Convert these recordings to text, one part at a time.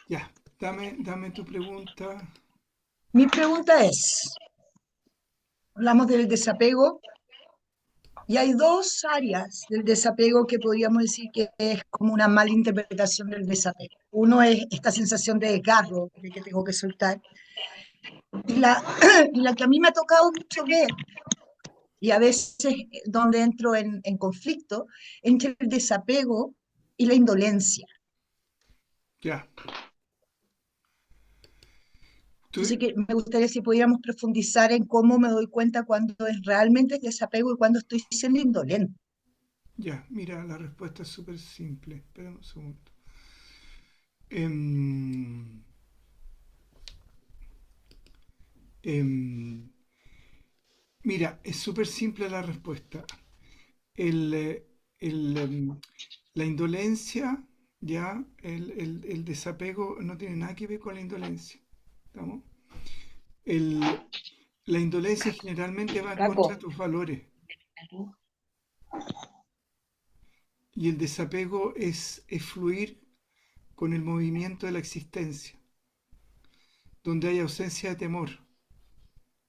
Ya, dame tu pregunta. Mi pregunta es, hablamos del desapego y hay dos áreas del desapego que podríamos decir que es como una mala interpretación del desapego. Uno es esta sensación de desgarro, de que tengo que soltar, y la, y la que a mí me ha tocado mucho ver, y a veces donde entro en conflicto, entre el desapego y la indolencia. Ya. Entonces, Tú- que me gustaría si pudiéramos profundizar en cómo me doy cuenta cuando es realmente desapego y cuando estoy siendo indolente. ya, mira, la respuesta es súper simple. Espera un segundo. Em, em, mira, es súper simple la respuesta. El, la indolencia, ya, el desapego no tiene nada que ver con la indolencia. ¿Estamos? El- la indolencia generalmente va en contra de Caco. tus valores y el desapego es fluir con el movimiento de la existencia, donde hay ausencia de temor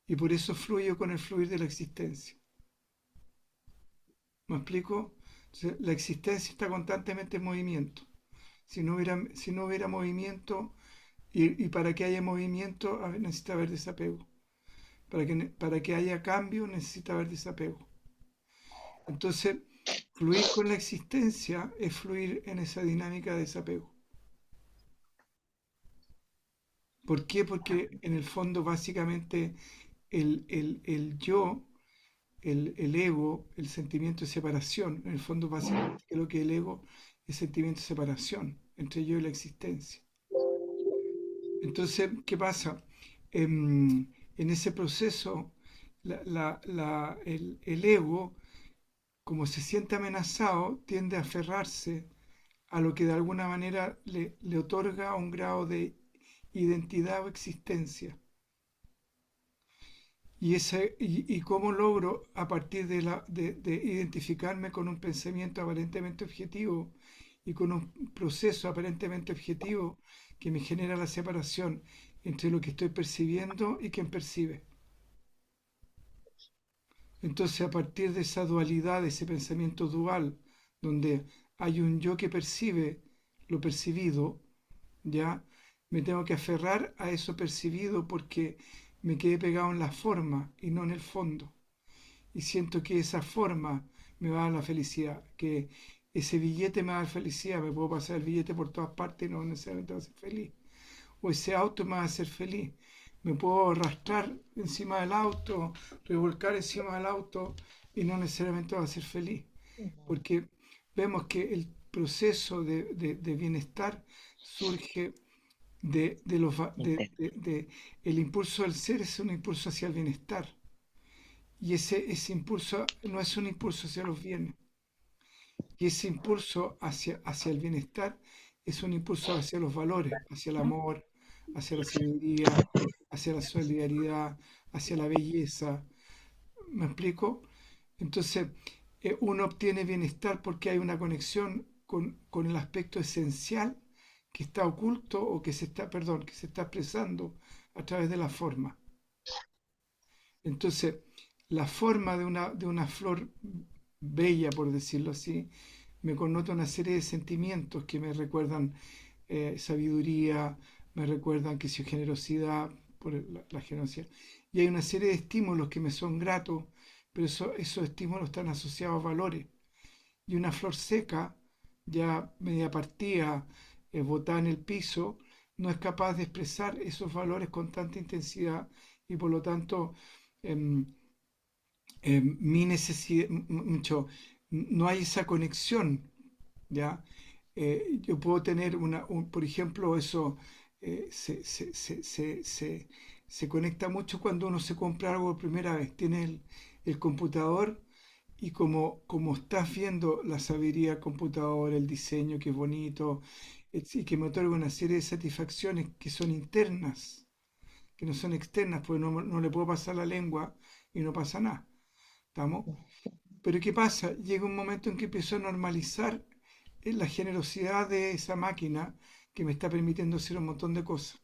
y por eso fluyo con el fluir de la existencia. ¿Me explico? Entonces, la existencia está constantemente en movimiento. Si no hubiera movimiento, y para que haya movimiento necesita haber desapego. Para que haya cambio necesita haber desapego. Entonces, fluir con la existencia es fluir en esa dinámica de desapego. ¿Por qué? Porque en el fondo básicamente el yo, el ego, el sentimiento de separación, en el fondo básicamente creo que el ego es sentimiento de separación entre yo y la existencia. Entonces, ¿qué pasa? En ese proceso, el ego, como se siente amenazado, tiende a aferrarse a lo que de alguna manera le otorga un grado de identidad o existencia. Y cómo logro, a partir de identificarme con un pensamiento aparentemente objetivo y con un proceso aparentemente objetivo que me genera la separación entre lo que estoy percibiendo y quien percibe. Entonces, a partir de esa dualidad, de ese pensamiento dual, donde hay un yo que percibe lo percibido, ya me tengo que aferrar a eso percibido porque me quedé pegado en la forma y no en el fondo. Y siento que esa forma me va a dar la felicidad, que ese billete me va a dar felicidad, me puedo pasar el billete por todas partes y no necesariamente va a ser feliz. O ese auto me va a hacer feliz. Me puedo arrastrar encima del auto, revolcar encima del auto y no necesariamente va a ser feliz. Porque vemos que el proceso de bienestar surge de los, el impulso del ser es un impulso hacia el bienestar. Y ese impulso no es un impulso hacia los bienes. Y ese impulso hacia el bienestar es un impulso hacia los valores, hacia el amor, hacia la sabiduría, hacia la solidaridad, hacia la belleza. ¿Me explico? Entonces, uno obtiene bienestar porque hay una conexión con el aspecto esencial que está oculto o que se está, perdón, que se está expresando a través de la forma. Entonces, la forma de una flor bella, por decirlo así, me connota una serie de sentimientos que me recuerdan sabiduría, me recuerdan que si generosidad, por la generosidad. Y hay una serie de estímulos que me son gratos, pero esos estímulos están asociados a valores. Y una flor seca, ya media partida, botada en el piso, no es capaz de expresar esos valores con tanta intensidad y por lo tanto em, mi necesidad, mucho, no hay esa conexión, ¿ya? Yo puedo tener por ejemplo, eso se conecta mucho cuando uno se compra algo por primera vez, tiene el computador y como estás viendo la sabiduría del computador, el diseño que es bonito, y que me otorga una serie de satisfacciones que son internas, que no son externas, porque no le puedo pasar la lengua y no pasa nada. ¿Estamos? Pero ¿qué pasa? Llega un momento en que empiezo a normalizar la generosidad de esa máquina que me está permitiendo hacer un montón de cosas.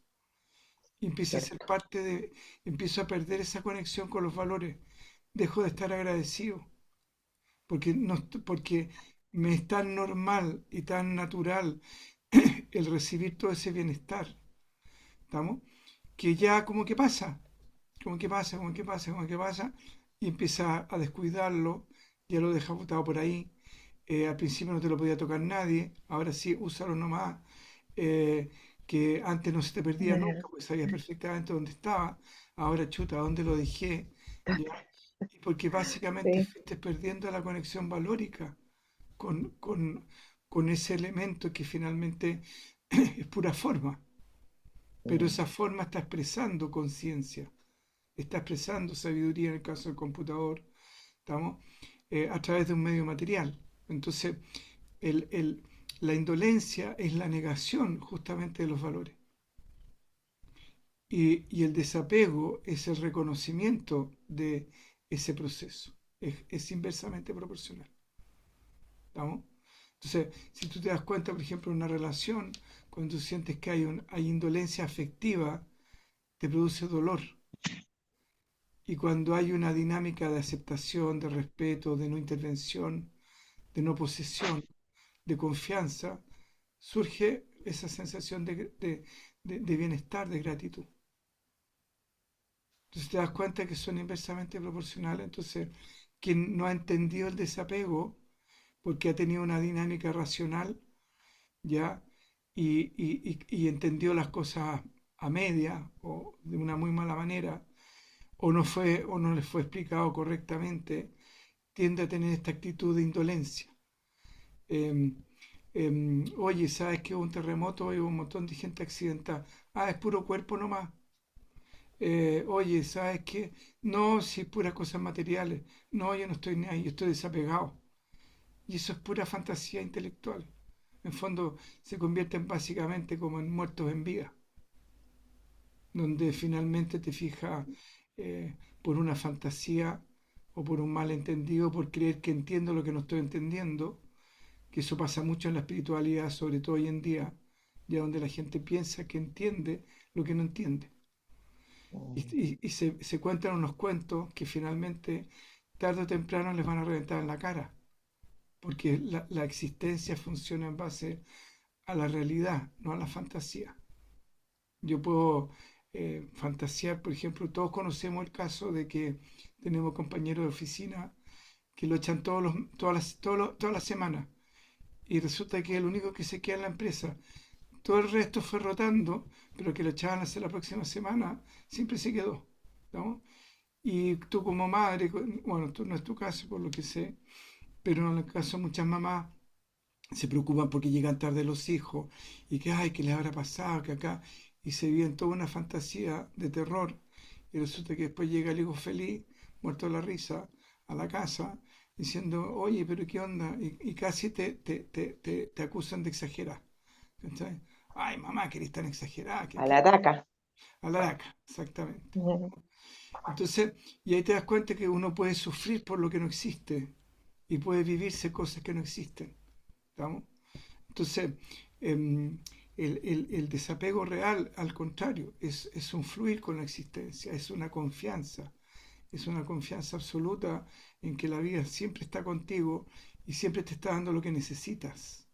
Y empiezo a ser cierto. parte de, empiezo a perder esa conexión con los valores. Dejo de estar agradecido, porque, no, porque me es tan normal y tan natural el recibir todo ese bienestar, ¿estamos? Que ya como que pasa, como que pasa, como que pasa, como que pasa, y empieza a descuidarlo, ya lo deja botado por ahí. Al principio no te lo podía tocar nadie, ahora sí, úsalo nomás. eh, que antes no se te perdía nunca, pues sabías perfectamente dónde estaba, ahora chuta, dónde lo dejé, ¿ya? Y porque básicamente Sí. fuiste perdiendo la conexión valórica con, con, con ese elemento que finalmente es pura forma, pero Mm. esa forma está expresando conciencia, está expresando sabiduría en el caso del computador, ¿estamos? A través de un medio material. Entonces, el, el- la indolencia es la negación justamente de los valores. Y el desapego es el reconocimiento de ese proceso. Es inversamente proporcional. ¿Estamos? Entonces, si tú te das cuenta, por ejemplo, en una relación, cuando tú sientes que hay indolencia afectiva, te produce dolor. Y cuando hay una dinámica de aceptación, de respeto, de no intervención, de no posesión, de confianza, surge esa sensación de bienestar, de gratitud. Entonces te das cuenta que son inversamente proporcionales. Entonces, quien no ha entendido el desapego, porque ha tenido una dinámica racional, ¿ya? Y entendió las cosas a media o de una muy mala manera, o no les fue explicado correctamente, tiende a tener esta actitud de indolencia. Em, Oye, ¿sabes que hubo un terremoto y hubo un montón de gente accidentada? Ah, es puro cuerpo nomás. Oye, ¿sabes qué? No, si es puras cosas materiales. No, yo no estoy ni ahí, yo estoy desapegado. Y eso es pura fantasía intelectual. En fondo se convierten básicamente como en muertos en vida, donde finalmente te fijas por una fantasía o por un malentendido, por creer que entiendo lo que no estoy entendiendo, que eso pasa mucho en la espiritualidad, sobre todo hoy en día, ya donde la gente piensa que entiende lo que no entiende. Mm. Y se cuentan unos cuentos que finalmente, tarde o temprano, les van a reventar en la cara, porque la existencia funciona en base a la realidad, no a la fantasía. Yo puedo fantasear, por ejemplo, todos conocemos el caso de que tenemos compañeros de oficina que lo echan todas las semanas y resulta que es el único que se queda en la empresa. Todo el resto fue rotando, pero que lo echaban hacia la próxima semana siempre se quedó, ¿no? Y tú como madre, bueno, tú no es tu caso por lo que sé, pero en el caso de muchas mamás se preocupan porque llegan tarde los hijos y que, ay, ¿qué les habrá pasado? Que acá, y se viven toda una fantasía de terror y resulta que después llega el hijo feliz, muerto de la risa, a la casa, diciendo, oye, pero ¿qué onda? Y casi te acusan de exagerar. ¿Cachai? Ay, mamá, que eres tan exagerada, A la ataca. a la laca, exactamente. Mm. Entonces, y ahí te das cuenta que uno puede sufrir por lo que no existe y puede vivirse cosas que no existen. ¿Estamos? Entonces, em, el desapego real, al contrario, es un fluir con la existencia, es una confianza absoluta en que la vida siempre está contigo y siempre te está dando lo que necesitas,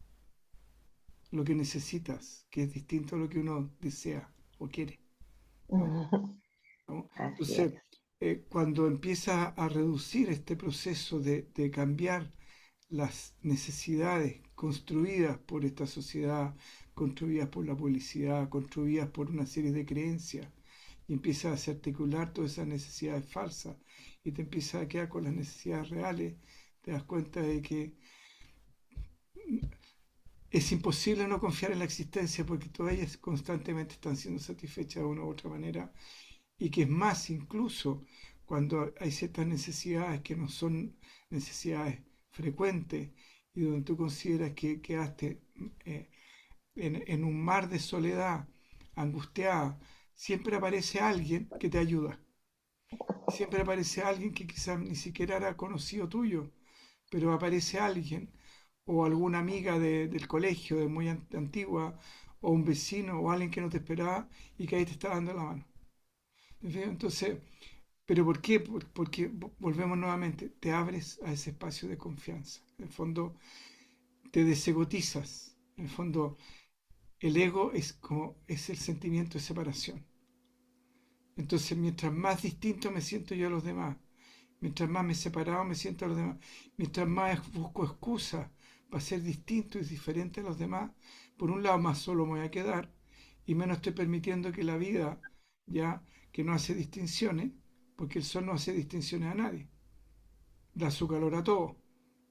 que es distinto a lo que uno desea o quiere. ¿No? ¿No? Así Entonces, es. cuando empieza a reducir este proceso de cambiar las necesidades construidas por esta sociedad, construidas por la publicidad, construidas por una serie de creencias, y empiezas a articular todas esas necesidades falsas y te empiezas a quedar con las necesidades reales, te das cuenta de que es imposible no confiar en la existencia porque todas ellas constantemente están siendo satisfechas de una u otra manera y que es más, incluso cuando hay ciertas necesidades que no son necesidades frecuentes y donde tú consideras que quedaste en un mar de soledad, angustiada, siempre aparece alguien que te ayuda. Siempre aparece alguien que quizás ni siquiera era conocido tuyo, pero aparece alguien o alguna amiga del colegio de muy antigua o un vecino o alguien que no te esperaba y que ahí te está dando la mano. ¿Me fijas? Entonces, ¿pero por qué? Porque volvemos nuevamente, te abres a ese espacio de confianza. En el fondo, te desegotizas. En el fondo, el ego es el sentimiento de separación. Entonces, mientras más distinto me siento yo a los demás, mientras más me he separado me siento a los demás, mientras más busco excusas para ser distinto y diferente a los demás, por un lado más solo me voy a quedar y menos estoy permitiendo que la vida, ya que no hace distinciones, porque el sol no hace distinciones a nadie, da su calor a todo,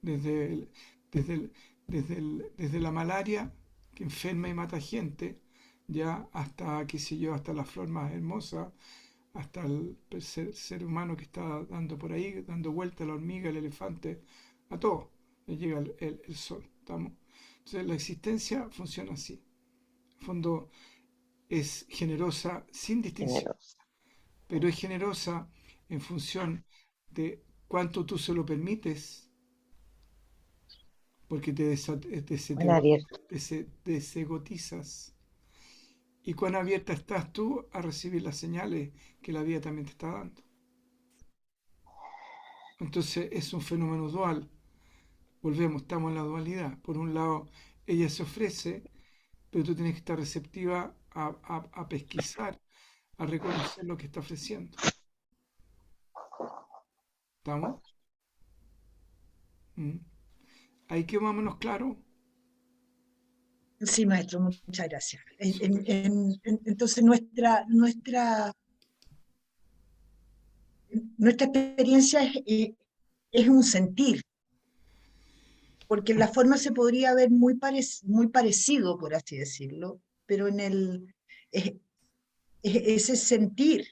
desde, el- desde, el- desde la malaria que enferma y mata gente, ya hasta, qué sé yo, hasta la flor más hermosa, hasta el ser humano que está dando por ahí, dando vuelta, la hormiga, el elefante, a todo le llega el sol. ¿Estamos? Entonces la existencia funciona así. En el fondo es generosa sin distinción, Generosa. pero es generosa en función de cuánto tú se lo permites, porque Buena abierto. desegotizas. Y cuán abierta estás tú a recibir las señales que la vida también te está dando. Entonces es un fenómeno dual. Volvemos, estamos en la dualidad. Por un lado, ella se ofrece, pero tú tienes que estar receptiva a pesquisar, a reconocer lo que está ofreciendo. ¿Estamos? ¿Mm? Ahí quedó más o menos claro. Sí, maestro, muchas gracias. Súper. Entonces, nuestra experiencia es un sentir, porque la forma se podría ver muy parecido, por así decirlo, pero es, ese sentir,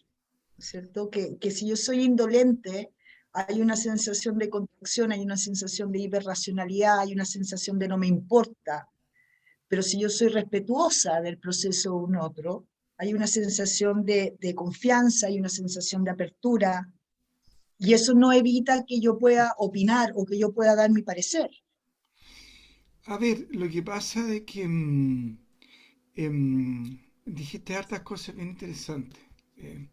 ¿cierto? Que si yo soy indolente, hay una sensación de contracción, hay una sensación de hiperracionalidad, hay una sensación de no me importa, pero si yo soy respetuosa del proceso de un otro, hay una sensación de confianza, hay una sensación de apertura, y eso no evita que yo pueda opinar o que yo pueda dar mi parecer. A ver, lo que pasa es que dijiste hartas cosas bien interesantes. Eh,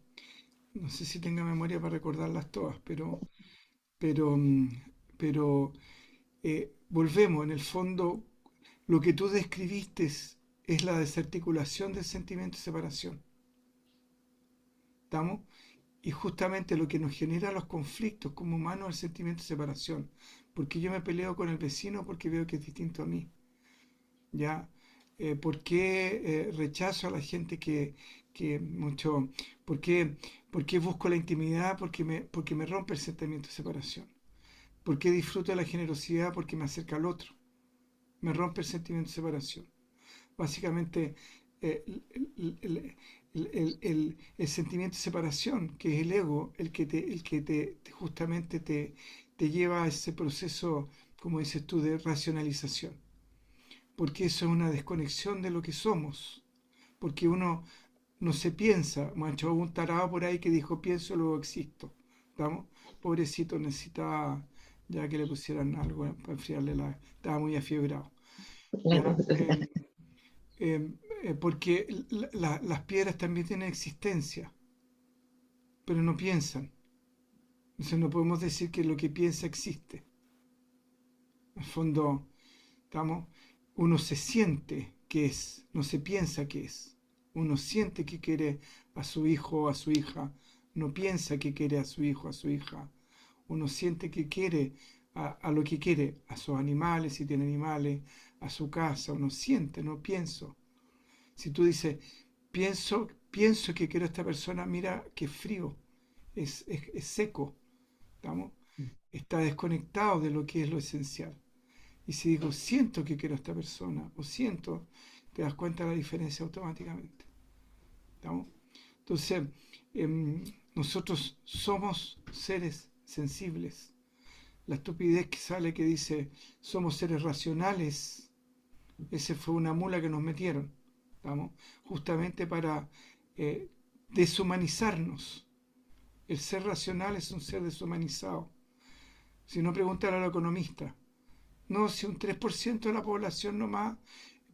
no sé si tenga memoria para recordarlas todas, pero, mm, pero volvemos, en el fondo, lo que tú describiste es la desarticulación del sentimiento de separación. ¿Estamos? Y justamente lo que nos genera los conflictos como humanos es el sentimiento de separación. Porque yo me peleo con el vecino porque veo que es distinto a mí. ¿Ya? ¿Por qué rechazo a la gente que mucho? ¿Por qué, por qué busco la intimidad? Porque me rompe el sentimiento de separación. ¿Por qué disfruto de la generosidad? Porque me acerca al otro. Me rompe el sentimiento de separación. Básicamente, eh, el, el- el sentimiento de separación, que es el ego, el que justamente te lleva a ese proceso, como dices tú, de racionalización. Porque eso es una desconexión de lo que somos. Porque uno no se piensa, macho, hubo un tarado por ahí que dijo pienso, luego existo. ¿Estamos? Pobrecito, necesitaba ya que le pusieran algo para enfriarle estaba muy afiebrado. ¿Ya? Porque las piedras también tienen existencia, pero no piensan. Entonces no podemos decir que lo que piensa existe. En el fondo, ¿estamos? Uno se siente que es, no se piensa que es. Uno siente que quiere a su hijo o a su hija, no piensa que quiere a su hijo o a su hija. Uno siente que quiere a lo que quiere, a sus animales, si tiene animales, a su casa. Uno siente, no pienso. Si tú dices, pienso que quiero a esta persona, mira qué frío, es seco, ¿estamos? Está desconectado de lo que es lo esencial. Y si digo, siento que quiero a esta persona, o siento, te das cuenta de la diferencia automáticamente. ¿Estamos? Entonces, em, nosotros somos seres sensibles. La estupidez que sale que dice, somos seres racionales, ese fue una mula que nos metieron, ¿estamos? Justamente para eh, deshumanizarnos. El ser racional es un ser deshumanizado. Si no, preguntar al economista. No, si un 3% de la población nomás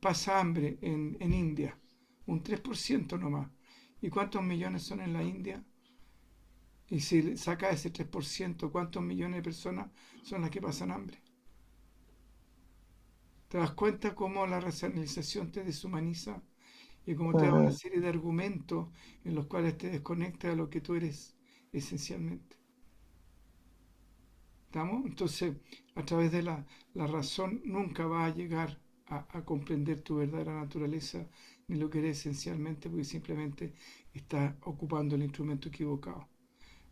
pasa hambre en India, un 3% nomás. ¿Y cuántos millones son en la India? Y si saca ese 3%, ¿cuántos millones de personas son las que pasan hambre? ¿Te das cuenta cómo la racionalización te deshumaniza y cómo te da una Mm, serie de argumentos en los cuales te desconecta de lo que tú eres esencialmente? ¿Estamos? Entonces, a través de la razón nunca vas a llegar a comprender tu verdadera naturaleza ni lo que eres esencialmente porque simplemente estás ocupando el instrumento equivocado.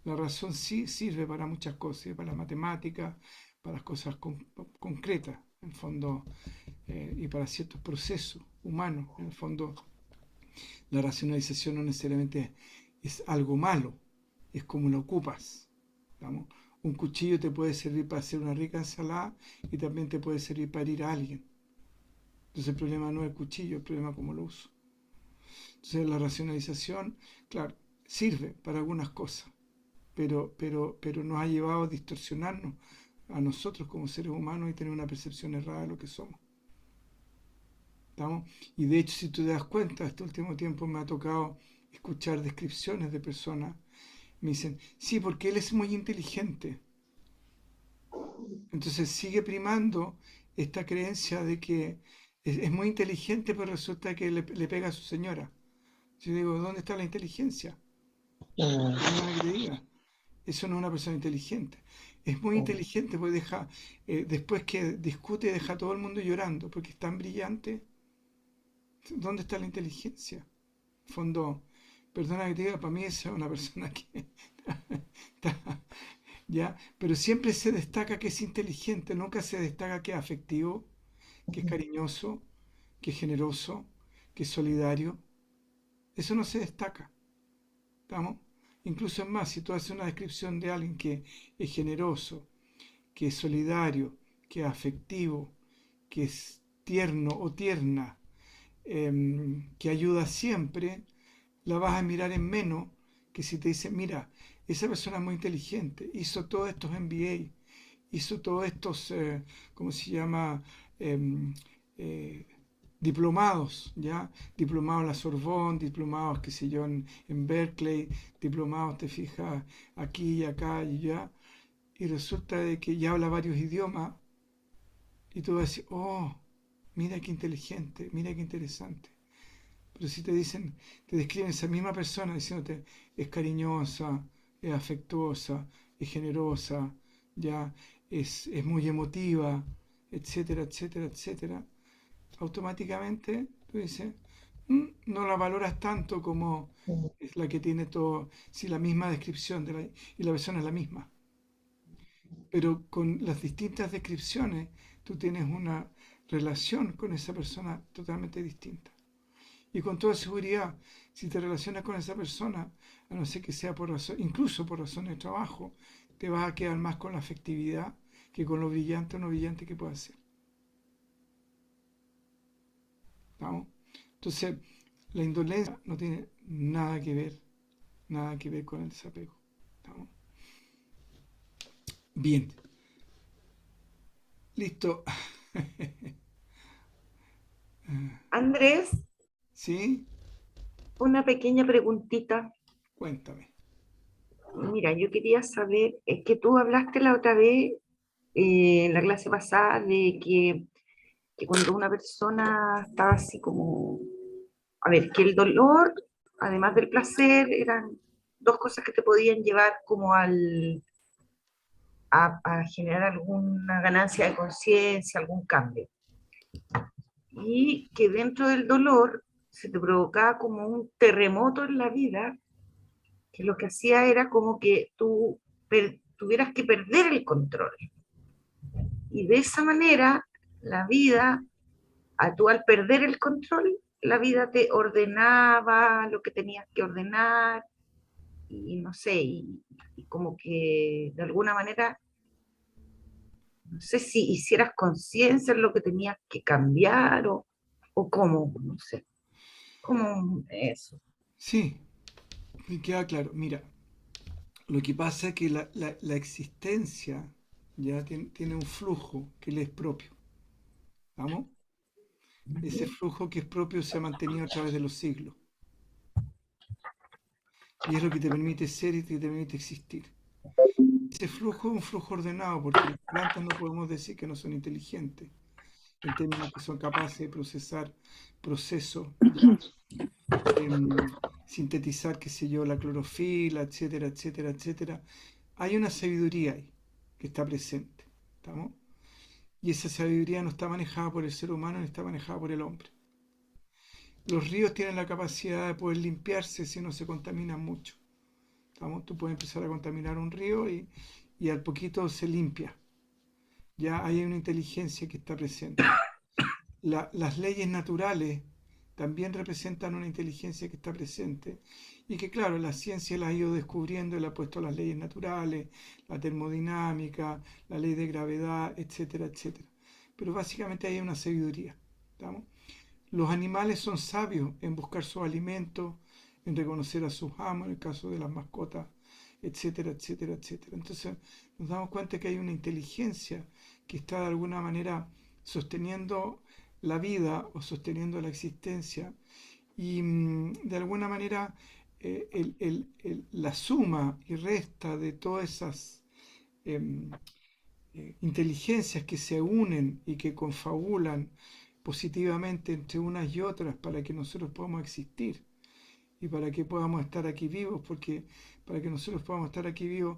La razón sí sirve para muchas cosas, para la matemática, para las cosas concretas, en el fondo, y para ciertos procesos humanos. En el fondo, la racionalización no necesariamente es algo malo, es como lo ocupas. ¿Estamos? Un cuchillo te puede servir para hacer una rica ensalada y también te puede servir para herir a alguien. Entonces el problema no es el cuchillo, el problema es cómo lo uso. Entonces la racionalización, claro, sirve para algunas cosas, pero nos ha llevado a distorsionarnos a nosotros como seres humanos y tener una percepción errada de lo que somos. ¿Estamos? Y de hecho, si tú te das cuenta, este último tiempo me ha tocado escuchar descripciones de personas. Me dicen, sí, porque él es muy inteligente. Entonces sigue primando esta creencia de que es muy inteligente, pero resulta que le pega a su señora. Yo digo, ¿dónde está la inteligencia? mm, Perdona que te diga. Eso no es una persona inteligente. Es muy mm. inteligente porque después que discute, deja a todo el mundo llorando, porque es tan brillante. ¿Dónde está la inteligencia? Fondo, perdona que te diga, para mí esa es una persona que está, ya, pero siempre se destaca que es inteligente, nunca se destaca que es afectivo, que es cariñoso, que es generoso, que es solidario. Eso no se destaca, ¿estamos? Incluso es más, si tú haces una descripción de alguien que es generoso, que es solidario, que es afectivo, que es tierno o tierna, que ayuda siempre, la vas a mirar en menos que si te dicen, mira, esa persona es muy inteligente, hizo todos estos MBA, hizo todos estos, ¿cómo se llama? Em, eh, diplomados, ¿ya? Diplomados en la Sorbonne, diplomados, qué sé yo, en Berkeley, diplomados, te fijas, aquí y acá y allá, y resulta de que ya habla varios idiomas, y tú vas a decir, oh, mira qué inteligente, mira qué interesante. Pero si te dicen, te describen esa misma persona diciéndote es cariñosa, es afectuosa, es generosa, ya es muy emotiva, etcétera, etcétera, etcétera, automáticamente tú dices, no la valoras tanto como es la que tiene todo, si la misma descripción y la persona es la misma. Pero con las distintas descripciones tú tienes una relación con esa persona totalmente distinta. Y con toda seguridad, si te relacionas con esa persona, a no ser que sea por razón, incluso por razones de trabajo, te vas a quedar más con la afectividad que con lo brillante o no brillante que pueda ser. ¿Estamos? Entonces, la indolencia no tiene nada que ver con el desapego. ¿Estamos? Bien, listo. Andrés, ¿Sí? una pequeña preguntita. Cuéntame. Mira, yo quería saber, es que tú hablaste la otra vez, en la clase pasada, de que cuando una persona estaba así como, a ver, que el dolor, además del placer, eran dos cosas que te podían llevar como a generar alguna ganancia de conciencia, algún cambio. Y que dentro del dolor se te provocaba como un terremoto en la vida, que lo que hacía era como que tú tuvieras que perder el control. Y de esa manera, la vida, tú al perder el control, la vida te ordenaba lo que tenías que ordenar, y no sé, y como que de alguna manera, no sé si hicieras conciencia en lo que tenías que cambiar o cómo, no sé, cómo eso. Sí, me queda claro. Mira, lo que pasa es que la existencia ya tiene un flujo que le es propio. ¿Vamos? Ese flujo que es propio se ha mantenido a través de los siglos. Y es lo que te permite ser y que te permite existir. Ese flujo es un flujo ordenado, porque las plantas no podemos decir que no son inteligentes, en términos que son capaces de procesar procesos, ¿ya? Em, Sintetizar, qué sé yo, la clorofila, etcétera, etcétera, etcétera. Hay una sabiduría ahí que está presente, ¿estamos? Y esa sabiduría no está manejada por el ser humano, ni está manejada por el hombre. Los ríos tienen la capacidad de poder limpiarse si no se contaminan mucho. ¿Estamos? Tú puedes empezar a contaminar un río y al poquito se limpia. Ya hay una inteligencia que está presente. Las leyes naturales también representan una inteligencia que está presente y que claro, la ciencia la ha ido descubriendo y le ha puesto las leyes naturales, la termodinámica, la ley de gravedad, etcétera, etcétera. Pero básicamente hay una sabiduría. ¿Estamos? Los animales son sabios en buscar sus alimentos, en reconocer a sus amos, en el caso de las mascotas, etcétera, etcétera, etcétera. Entonces nos damos cuenta que hay una inteligencia que está de alguna manera sosteniendo la vida o sosteniendo la existencia y de alguna manera la suma y resta de todas esas em, inteligencias que se unen y que confabulan positivamente entre unas y otras para que nosotros podamos existir y para que podamos estar aquí vivos, porque para que nosotros podamos estar aquí vivos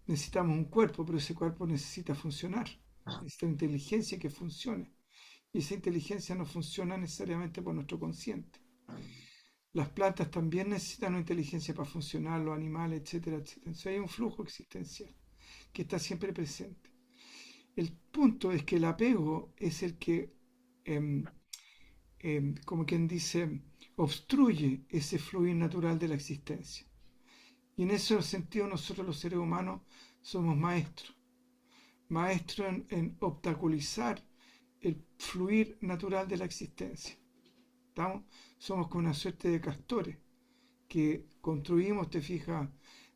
necesitamos un cuerpo, pero ese cuerpo necesita funcionar, necesita inteligencia que funcione. Y esa inteligencia no funciona necesariamente por nuestro consciente. Las plantas también necesitan una inteligencia para funcionar, los animales, etcétera, etcétera. Entonces hay un flujo existencial que está siempre presente. El punto es que el apego es el que, em, como quien dice, obstruye ese fluir natural de la existencia. Y en ese sentido nosotros los seres humanos somos maestros, maestros en obstaculizar el fluir natural de la existencia. ¿Estamos? Somos como una suerte de castores que construimos, te fijas,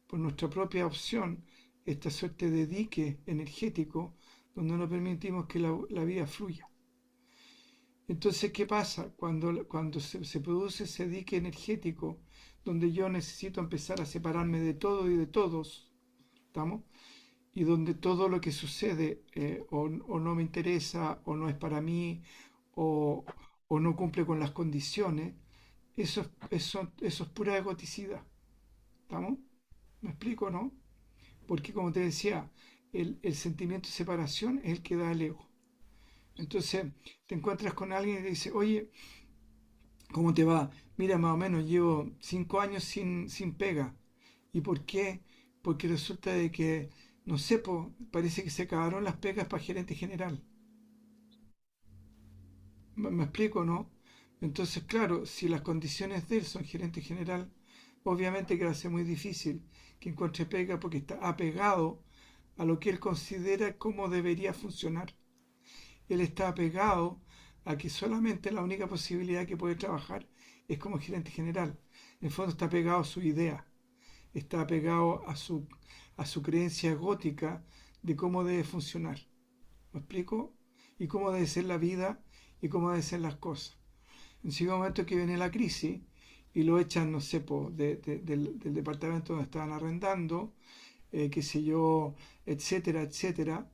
por nuestra propia opción, esta suerte de dique energético donde no permitimos que la vida fluya. Entonces, ¿qué pasa? Cuando se produce ese dique energético donde yo necesito empezar a separarme de todo y de todos, ¿estamos? Y donde todo lo que sucede o no me interesa, o no es para mí, o, o no cumple con las condiciones, eso es pura egoticidad. ¿Estamos? ¿Me explico, no? Porque como te decía, el sentimiento de separación es el que da el ego. Entonces te encuentras con alguien y te dice, oye, ¿cómo te va? Mira, más o menos llevo 5 años sin pega. ¿Y por qué? Porque resulta de que, no sé, parece que se acabaron las pegas para gerente general. ¿Me explico, no? Entonces, claro, si las condiciones de él son gerente general, obviamente que va a ser muy difícil que encuentre pega porque está apegado a lo que él considera cómo debería funcionar. Él está apegado a que solamente la única posibilidad que puede trabajar es como gerente general. En el fondo está apegado a su idea, está apegado a su creencia gótica de cómo debe funcionar. ¿Me explico? Y cómo debe ser la vida y cómo deben ser las cosas. En cierto momento que viene la crisis y lo echan, no sé, del departamento donde estaban arrendando, qué sé yo, etcétera, etcétera,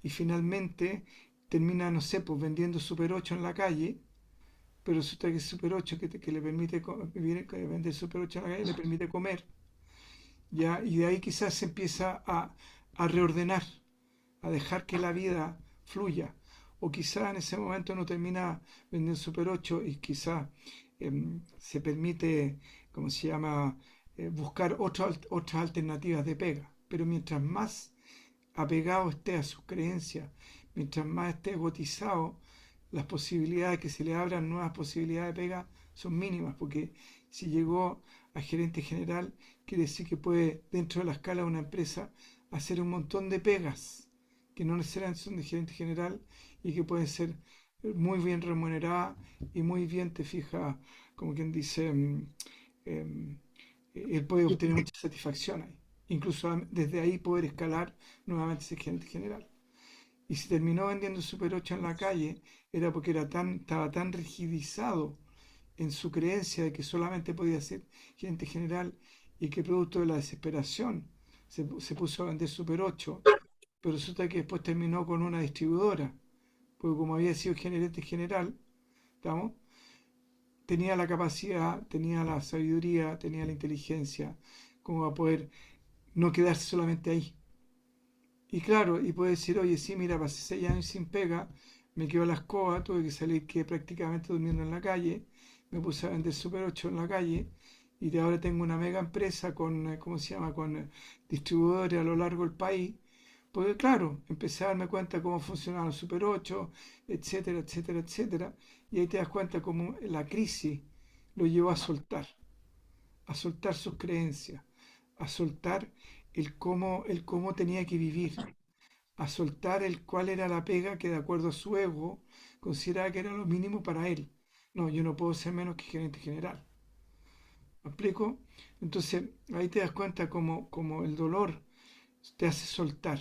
y finalmente termina, no sé, pues vendiendo Super 8 en la calle, pero resulta que Super 8 que le permite vivir, que vende Super 8 en la calle le permite comer, ¿ya? Y de ahí quizás se empieza a reordenar, a dejar que la vida fluya. O quizá en ese momento no termina vendiendo Super 8 y quizá se permite, ¿cómo se llama?, buscar otras alternativas de pega. Pero mientras más apegado esté a sus creencias, mientras más esté egotizado, las posibilidades que se le abran nuevas posibilidades de pega son mínimas, porque si llegó a gerente general, quiere decir que puede, dentro de la escala de una empresa, hacer un montón de pegas que no necesariamente son de gerente general y que pueden ser muy bien remuneradas y muy bien, te fijas, como quien dice, em, él puede obtener mucha satisfacción ahí. Incluso desde ahí poder escalar nuevamente ese gerente general. Y si terminó vendiendo Super 8 en la calle, era porque estaba tan rigidizado en su creencia de que solamente podía ser gerente general y que producto de la desesperación se puso a vender Super 8, pero resulta que después terminó con una distribuidora, porque como había sido gerente general, ¿estamos? Tenía la capacidad, tenía la sabiduría, tenía la inteligencia, como a poder no quedarse solamente ahí. Y claro, y puede decir, oye, sí, mira, pasé 6 años sin pega, me quedó la escoba, tuve que salir que prácticamente durmiendo en la calle, me puse a vender Super 8 en la calle, y de ahora tengo una mega empresa con, ¿cómo se llama?, con distribuidores a lo largo del país. Porque claro, empecé a darme cuenta cómo funcionaba el Super 8, etcétera, etcétera, etcétera. Y ahí te das cuenta cómo la crisis lo llevó a soltar sus creencias, a soltar el cómo tenía que vivir, a soltar el cuál era la pega que de acuerdo a su ego consideraba que era lo mínimo para él. No, yo no puedo ser menos que gerente general. ¿Me explico? Entonces ahí te das cuenta como el dolor te hace soltar,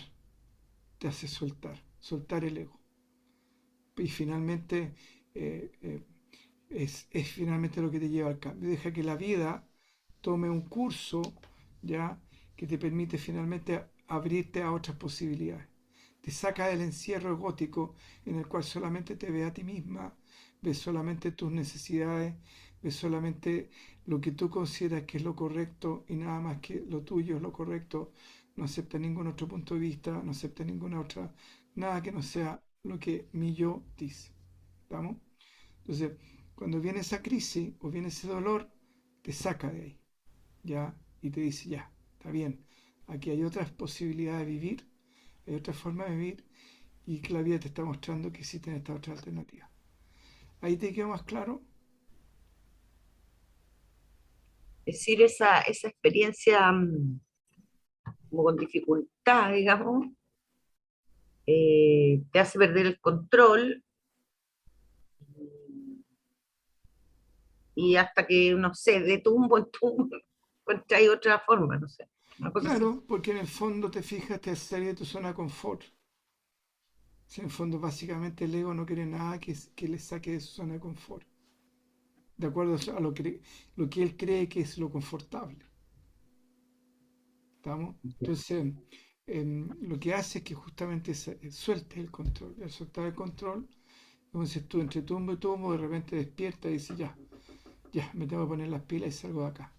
soltar el ego. Y finalmente es finalmente lo que te lleva al cambio. Deja que la vida tome un curso ya que te permite finalmente abrirte a otras posibilidades. Te saca del encierro gótico en el cual solamente te ve a ti misma, ves solamente tus necesidades, ves solamente lo que tú consideras que es lo correcto y nada más que lo tuyo es lo correcto. No acepta ningún otro punto de vista, no acepta ninguna otra, nada que no sea lo que mi yo dice. ¿Estamos? Entonces, cuando viene esa crisis o viene ese dolor, te saca de ahí, ¿ya? Y te dice, ya, está bien, aquí hay otras posibilidades de vivir, hay otra forma de vivir y que la vida te está mostrando que existen estas otras alternativas. Ahí te queda más claro. Es decir, esa experiencia como con dificultad, digamos, te hace perder el control y hasta que, no sé, de tumbo en tumbo, encontráis otra forma, no sé, una cosa así. Claro, porque en el fondo te fijas, te hace salir de tu zona de confort. Si en el fondo básicamente el ego no quiere nada que le saque de su zona de confort, de acuerdo a lo que él cree que es lo confortable. ¿Estamos? Entonces, lo que hace es que justamente suelte el control. Y al soltar el control, entonces tú entre tumbo y tumbo, de repente despiertas y dices, ya, ya, me tengo que poner las pilas y salgo de acá.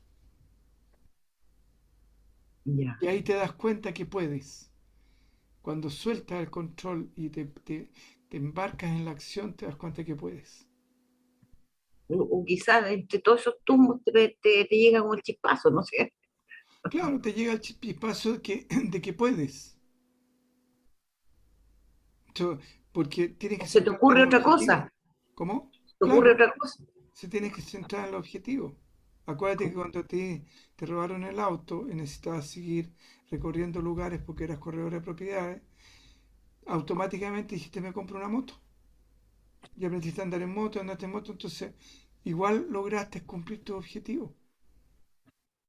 Ya. Y ahí te das cuenta que puedes. Cuando sueltas el control y te embarcas en la acción, te das cuenta que puedes. O quizás entre todos esos tumbos te llega como el chispazo, no sé. Claro, te llega el chispazo de que puedes. So, porque tienes O que se te centrarte en ocurre el otra objetivo. cosa, ¿Cómo? te ocurre Claro, otra cosa. se tiene que centrar en el objetivo. Acuérdate que cuando te robaron el auto y necesitabas seguir recorriendo lugares porque eras corredor de propiedades, automáticamente dijiste me compro una moto. Y aprendiste a andar en moto, andaste en moto, entonces igual lograste cumplir tu objetivo.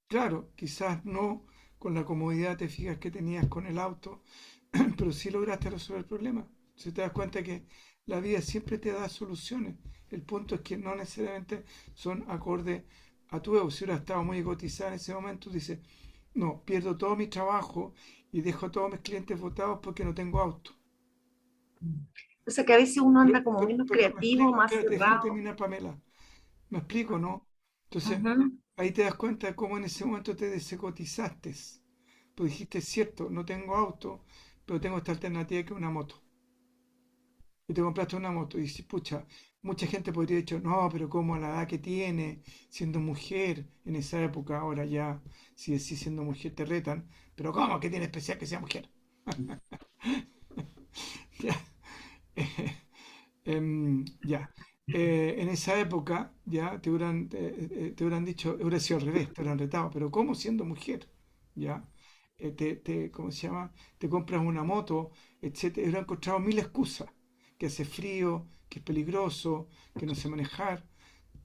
Claro, quizás no con la comodidad te fijas que tenías con el auto, pero sí lograste resolver el problema. Si te das cuenta que la vida siempre te da soluciones, el punto es que no necesariamente son acordes a tu ego. Si hubieras estado muy egotizado en ese momento, dices, no, pierdo todo mi trabajo y dejo a todos mis clientes votados porque no tengo auto. O sea que a veces uno anda como menos Pero me creativo, explico, más espérate, déjame cerrado. terminar, Pamela. Me explico, ¿no? Entonces, Ujú. ahí te das cuenta de cómo en ese momento te desegotizaste. Pues dijiste, es cierto, no tengo auto, pero tengo esta alternativa que es una moto. Y te compraste una moto. Y dices, pucha, mucha gente podría haber dicho, no, pero como a la edad que tiene, siendo mujer, en esa época, ahora ya, si decís siendo mujer te retan, pero ¿cómo que tiene especial que sea mujer? Ya. Ya. En esa época, ya, te hubieran dicho, hubiera sido al revés, te hubieran retado, pero ¿cómo siendo mujer? ¿Ya? ¿Cómo se llama? Te compras una moto, etcétera. Hubieran encontrado mil excusas, que hace frío, que es peligroso, que no sé manejar,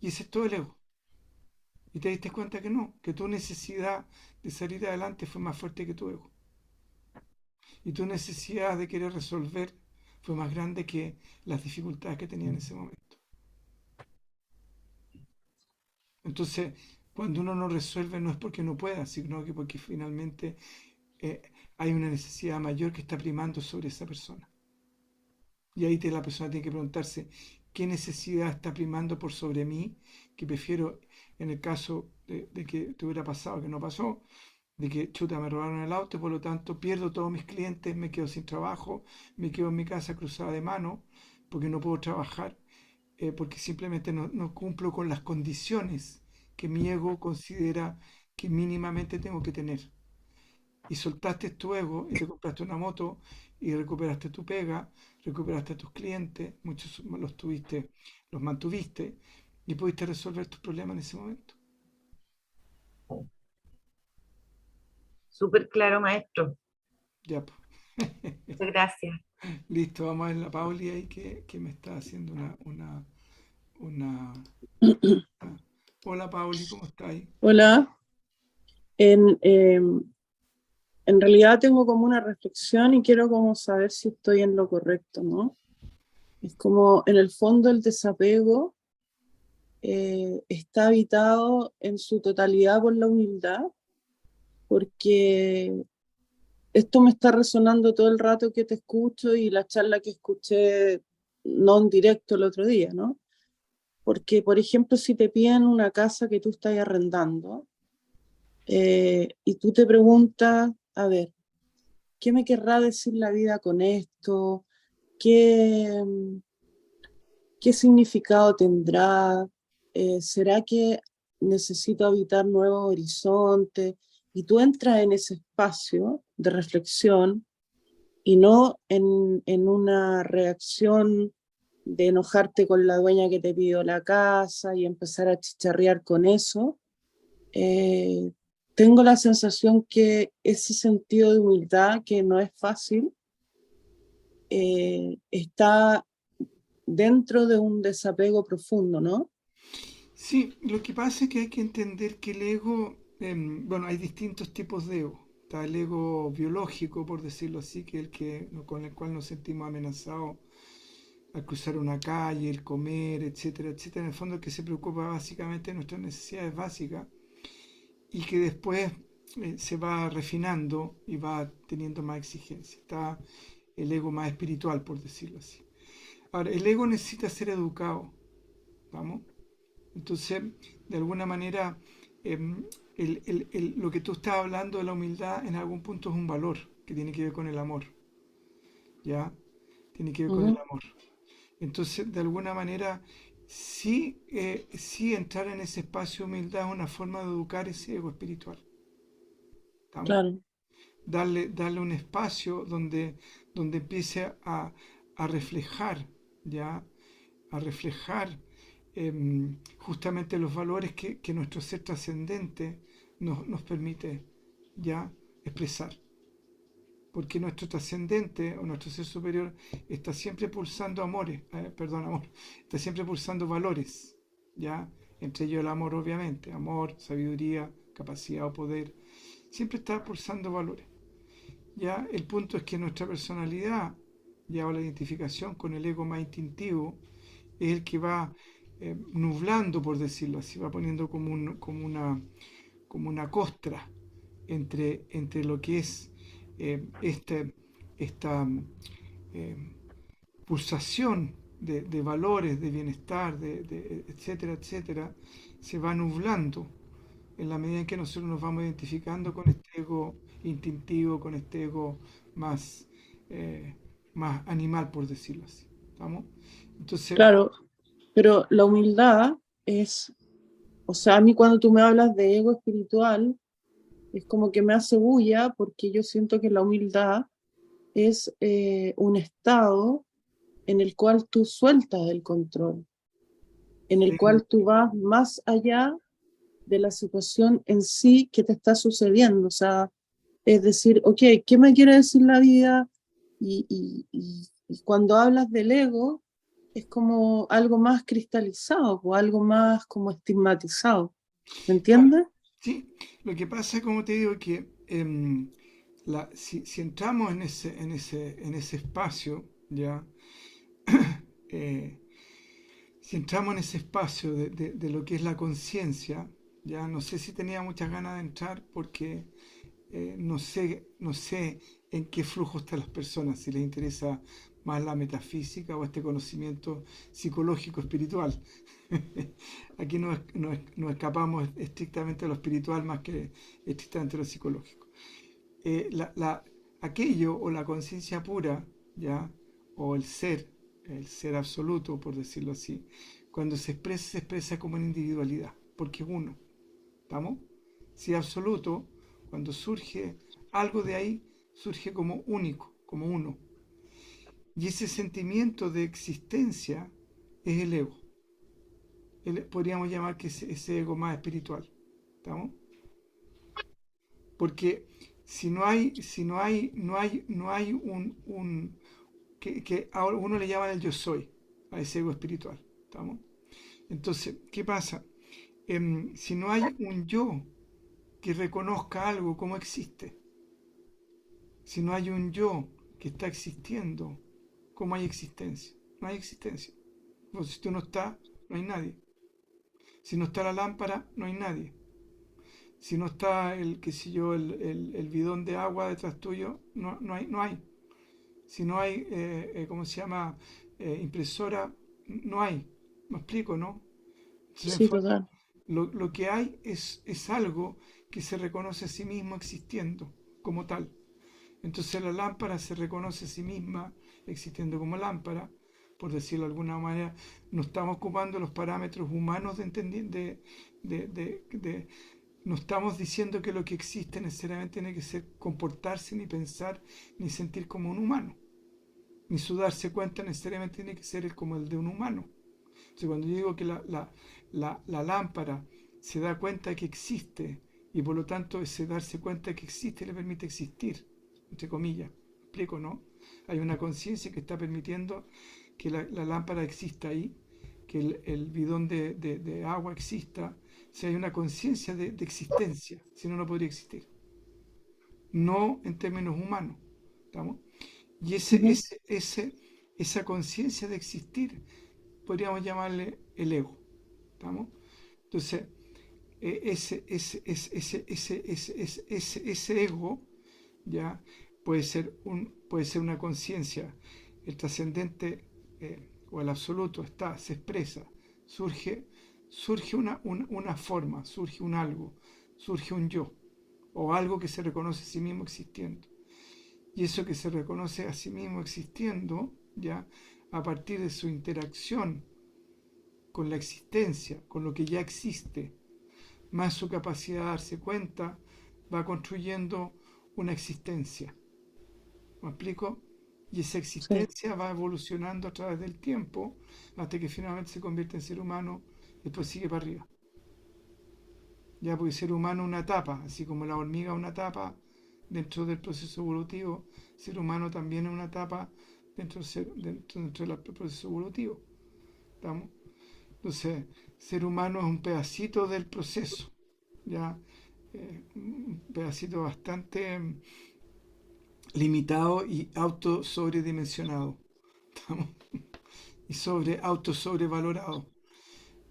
y ese es todo el ego. Y te diste cuenta que no, que tu necesidad de salir adelante fue más fuerte que tu ego. Y tu necesidad de querer resolver fue más grande que las dificultades que tenía en ese momento. Entonces, cuando uno no resuelve no es porque no pueda, sino que porque finalmente eh, hay una necesidad mayor que está primando sobre esa persona. Y ahí la persona tiene que preguntarse, ¿qué necesidad está primando por sobre mí? Que prefiero, en el caso de que te hubiera pasado, que no pasó, de que chuta, me robaron el auto y por lo tanto pierdo todos mis clientes, me quedo sin trabajo, me quedo en mi casa cruzada de mano, porque no puedo trabajar, porque simplemente no cumplo con las condiciones que mi ego considera que mínimamente tengo que tener. Y soltaste tu ego y te compraste una moto y recuperaste tu pega, recuperaste a tus clientes, muchos los tuviste, los mantuviste y pudiste resolver tus problemas en ese momento. Súper claro, maestro. Ya, pues. Muchas gracias. Listo, vamos a ver la Pauli ahí que me está haciendo una... ah. Hola Pauli, ¿cómo estáis? Hola, en, en realidad tengo como una reflexión y quiero como saber si estoy en lo correcto, ¿no? Es como en el fondo el desapego está habitado en su totalidad por la humildad, porque esto me está resonando todo el rato que te escucho y la charla que escuché no en directo el otro día, ¿no? Porque, por ejemplo, si te piden una casa que tú estás arrendando y tú te preguntas, a ver, ¿qué me querrá decir la vida con esto? ¿Qué, qué significado tendrá? ¿Será que necesito habitar nuevos horizontes? Y tú entras en ese espacio de reflexión y no en una reacción de enojarte con la dueña que te pidió la casa y empezar a chicharrear con eso. Eh, Tengo la sensación que ese sentido de humildad, que no es fácil, está dentro de un desapego profundo, ¿no? Sí, lo que pasa es que hay que entender que el ego, bueno, hay distintos tipos de ego. Está el ego biológico, por decirlo así, que es el que, con el cual nos sentimos amenazados al cruzar una calle, el comer, etcétera, etcétera. En el fondo el que se preocupa básicamente de nuestras necesidades básicas y que después se va refinando y va teniendo más exigencia. Está el ego más espiritual, por decirlo así. Ahora, el ego necesita ser educado, ¿vamos? Entonces, de alguna manera, lo que tú estás hablando de la humildad en algún punto es un valor que tiene que ver con el amor, ¿ya? Tiene que ver con el Ujú. amor. Entonces, de alguna manera, sí, sí entrar en ese espacio de humildad es una forma de educar ese ego espiritual, ¿estamos? Claro, Darle un espacio donde empiece a reflejar, ¿ya? A reflejar justamente los valores que nuestro ser trascendente nos permite ya expresar. Porque nuestro trascendente o nuestro ser superior está siempre pulsando amores, amor, está siempre pulsando valores, ¿ya? Entre ellos el amor, obviamente, amor, sabiduría, capacidad o poder, siempre está pulsando valores. Ya el punto es que nuestra personalidad, ya o la identificación con el ego más instintivo, es el que va nublando, por decirlo así, va poniendo como una costra entre lo que es esta eh, pulsación de valores, de bienestar, etcétera, etcétera, se va nublando en la medida en que nosotros nos vamos identificando con este ego instintivo, con este ego más, eh, más animal, por decirlo así. ¿Estamos? Entonces, claro, pero la humildad es, o sea, a mí cuando tú me hablas de ego espiritual, es como que me hace bulla porque yo siento que la humildad es un estado en el cual tú sueltas el control, en el eh, cual tú vas más allá de la situación en sí que te está sucediendo. O sea, es decir, ok, ¿qué me quiere decir la vida? Y cuando hablas del ego, es como algo más cristalizado o algo más como estigmatizado. ¿Me claro, entiendes? sí, lo que pasa, como te digo, que si entramos en ese espacio, ¿ya? Eh, si entramos en ese espacio de lo que es la conciencia, ya no sé si tenía muchas ganas de entrar porque no sé en qué flujo están las personas, si les interesa más la metafísica o este conocimiento psicológico espiritual. Aquí no escapamos estrictamente a lo espiritual más que estrictamente a lo psicológico. Aquello o la conciencia pura, ¿ya? O el ser absoluto, por decirlo así, cuando se expresa como una individualidad, porque es uno. ¿Estamos? Si es absoluto, cuando surge algo de ahí, surge como único, como uno. Y ese sentimiento de existencia es el ego. Podríamos llamar que ese ego más espiritual. ¿Estamos? Porque si no hay que ahora uno le llama el yo soy, a ese ego espiritual. ¿Estamos? Entonces, ¿qué pasa? Si no hay un yo que reconozca algo como existe, si no hay un yo que está existiendo, ¿cómo hay existencia? No hay existencia. Pues si tú no estás, no hay nadie. Si no está la lámpara, no hay nadie. Si no está el, qué sé yo, el bidón de agua detrás tuyo, no hay. Si no hay, ¿cómo se llama? Impresora, no hay. ¿Me explico, no? Entonces, en Sí, fondo, total. lo que hay es algo que se reconoce a sí mismo existiendo como tal. Entonces la lámpara se reconoce a sí misma existiendo como lámpara, por decirlo de alguna manera. No estamos ocupando los parámetros humanos de no estamos diciendo que lo que existe necesariamente tiene que ser comportarse, ni pensar, ni sentir como un humano. Ni su darse cuenta necesariamente tiene que ser como el de un humano. Entonces, cuando yo digo que la lámpara se da cuenta que existe y por lo tanto ese darse cuenta que existe le permite existir, entre comillas, ¿me explico, no? Hay una conciencia que está permitiendo que la lámpara exista ahí, que el bidón de agua exista. O sea, hay una conciencia de existencia, si no, no podría existir. No en términos humanos, ¿estamos? Y Ujú. esa conciencia de existir podríamos llamarle el ego. ¿Estamos? Entonces, ese ego ya puede ser una conciencia. El trascendente o el absoluto se expresa, surge, surge una forma, surge un algo, surge un yo, o algo que se reconoce a sí mismo existiendo. Y eso que se reconoce a sí mismo existiendo, ya a partir de su interacción con la existencia, con lo que ya existe, más su capacidad de darse cuenta, va construyendo una existencia. ¿Me explico? Y esa Sí, existencia va evolucionando a través del tiempo hasta que finalmente se convierte en ser humano y después sigue para arriba. Ya porque ser humano es una etapa, así como la hormiga es una etapa dentro del proceso evolutivo, ser humano también es una etapa dentro del proceso evolutivo. ¿Estamos? Entonces, ser humano es un pedacito del proceso, ya un pedacito bastante limitado y auto sobredimensionado, ¿estamos? Y auto sobrevalorado.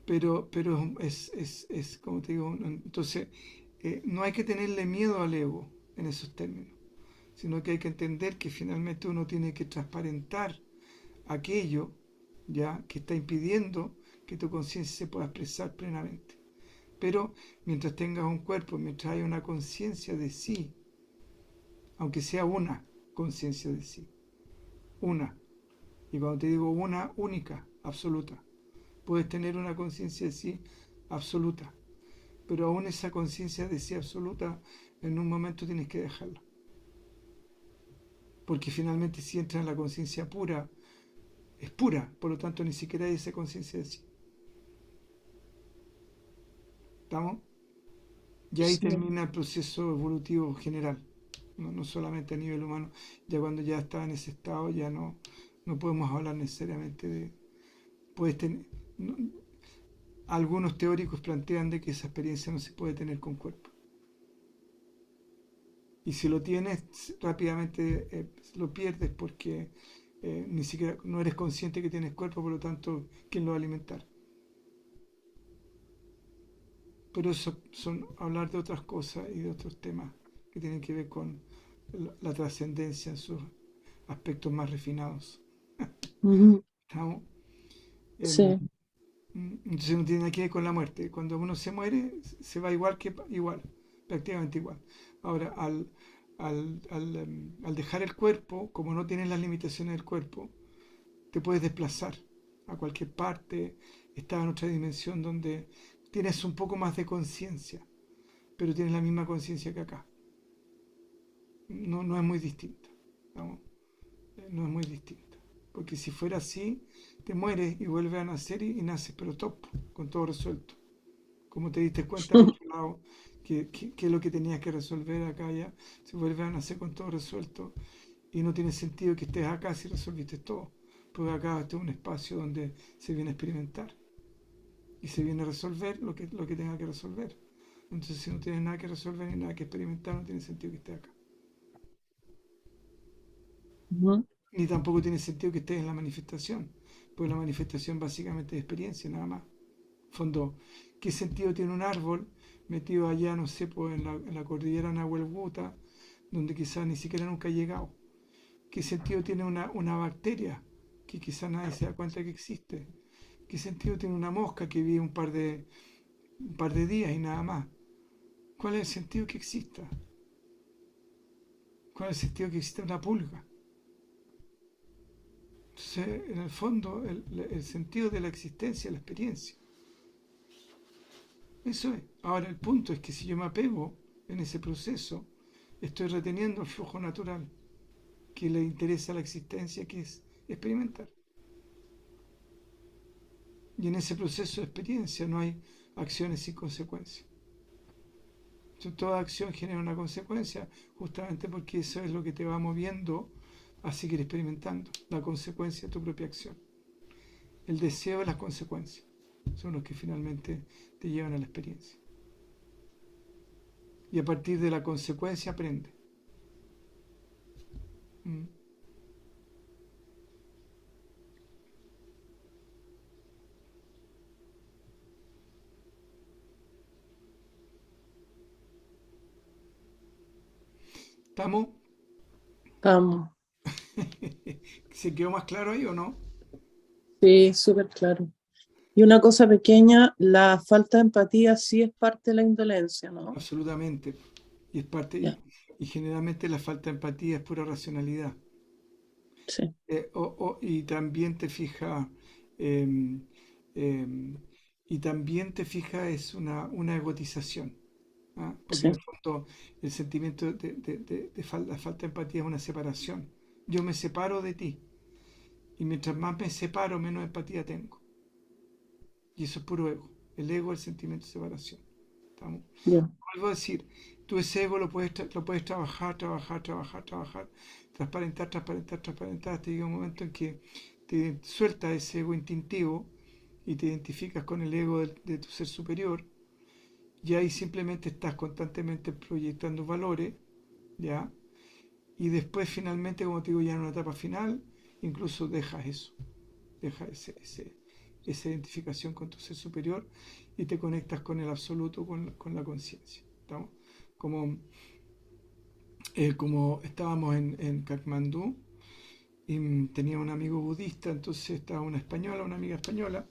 Pero es como te digo, entonces no hay que tenerle miedo al ego en esos términos, sino que hay que entender que finalmente uno tiene que transparentar aquello ya que está impidiendo que tu conciencia se pueda expresar plenamente. Pero mientras tengas un cuerpo, mientras haya una conciencia de sí, aunque sea una conciencia de sí, una, y cuando te digo una, única, absoluta, puedes tener una conciencia de sí absoluta, pero aún esa conciencia de sí absoluta, en un momento tienes que dejarla, porque finalmente si entra en la conciencia pura, es pura, por lo tanto ni siquiera hay esa conciencia de sí. ¿Estamos? Y ahí sí. termina el proceso evolutivo general, no solamente a nivel humano. Ya cuando ya está en ese estado, ya no podemos hablar necesariamente de... Puedes tener, no- algunos teóricos plantean de que esa experiencia no se puede tener con cuerpo. Y si lo tienes, rápidamente lo pierdes porque ni siquiera no eres consciente que tienes cuerpo, por lo tanto, ¿quién lo va a alimentar? Pero eso son hablar de otras cosas y de otros temas que tienen que ver con la trascendencia en sus aspectos más refinados. Ujú. ¿Estamos? Em, Sí. entonces no tiene nada que ver con la muerte. Cuando uno se muere, se va igual que igual, prácticamente igual. Ahora, al dejar el cuerpo, como no tienes las limitaciones del cuerpo, te puedes desplazar a cualquier parte, estás en otra dimensión donde tienes un poco más de conciencia, pero tienes la misma conciencia que acá. No, no es muy distinta. ¿No? No es muy distinta. Porque si fuera así, te mueres y vuelves a nacer y naces, pero top, con todo resuelto. Como te diste cuenta al otro lado, que es lo que tenías que resolver acá ya, se vuelve a nacer con todo resuelto y no tiene sentido que estés acá si resolviste todo. Porque acá este es un espacio donde se viene a experimentar y se viene a resolver lo que tenga que resolver. Entonces, si no tienes nada que resolver ni nada que experimentar, no tiene sentido que estés acá. Ujú. Ni tampoco tiene sentido que estés en la manifestación, pues la manifestación básicamente es experiencia, nada más. Fondo, ¿qué sentido tiene un árbol metido allá, no sé, pues en la cordillera Nahuel Huapi, donde quizás ni siquiera nunca ha llegado? ¿Qué sentido tiene una bacteria que quizás nadie se da cuenta que existe? ¿Qué sentido tiene una mosca que vive un par de días y nada más? ¿Cuál es el sentido que exista? ¿Cuál es el sentido que exista una pulga? Entonces, en el fondo, el sentido de la existencia es la experiencia. Eso es. Ahora, el punto es que si yo me apego en ese proceso, estoy reteniendo el flujo natural que le interesa a la existencia, que es experimentar. Y en ese proceso de experiencia no hay acciones sin consecuencias. Entonces, toda acción genera una consecuencia, justamente porque eso es lo que te va moviendo a seguir experimentando, la consecuencia de tu propia acción. El deseo y las consecuencias son los que finalmente te llevan a la experiencia. Y a partir de la consecuencia aprende. Mm. ¿Estamos? Vamos. ¿Se quedó más claro ahí o no? Sí, súper claro. Y una cosa pequeña, la falta de empatía sí es parte de la indolencia, ¿no? Absolutamente. Y es parte, Ya, y generalmente la falta de empatía es pura racionalidad. sí, Y también te fijas, em, em, y también te fijas es una egotización. ¿Ah? Porque en sí, el fondo el sentimiento la falta de empatía es una separación. Yo me separo de ti y mientras más me separo, menos empatía tengo. Y eso es puro ego. El ego es el sentimiento de separación. ¿Estamos? ya. Vuelvo a decir, tú ese ego lo puedes trabajar, trabajar, trabajar, trabajar, transparentar, transparentar, transparentar, hasta llega un momento en que te suelta ese ego instintivo y te identificas con el ego de tu ser superior, y ahí simplemente estás constantemente proyectando valores, ¿ya? Y después finalmente, como te digo, ya en una etapa final, incluso dejas eso, dejas esa identificación con tu ser superior y te conectas con el absoluto, con la conciencia. ¿Estamos? Como, como estábamos en Katmandú y tenía un amigo budista, entonces estaba una española, una amiga española,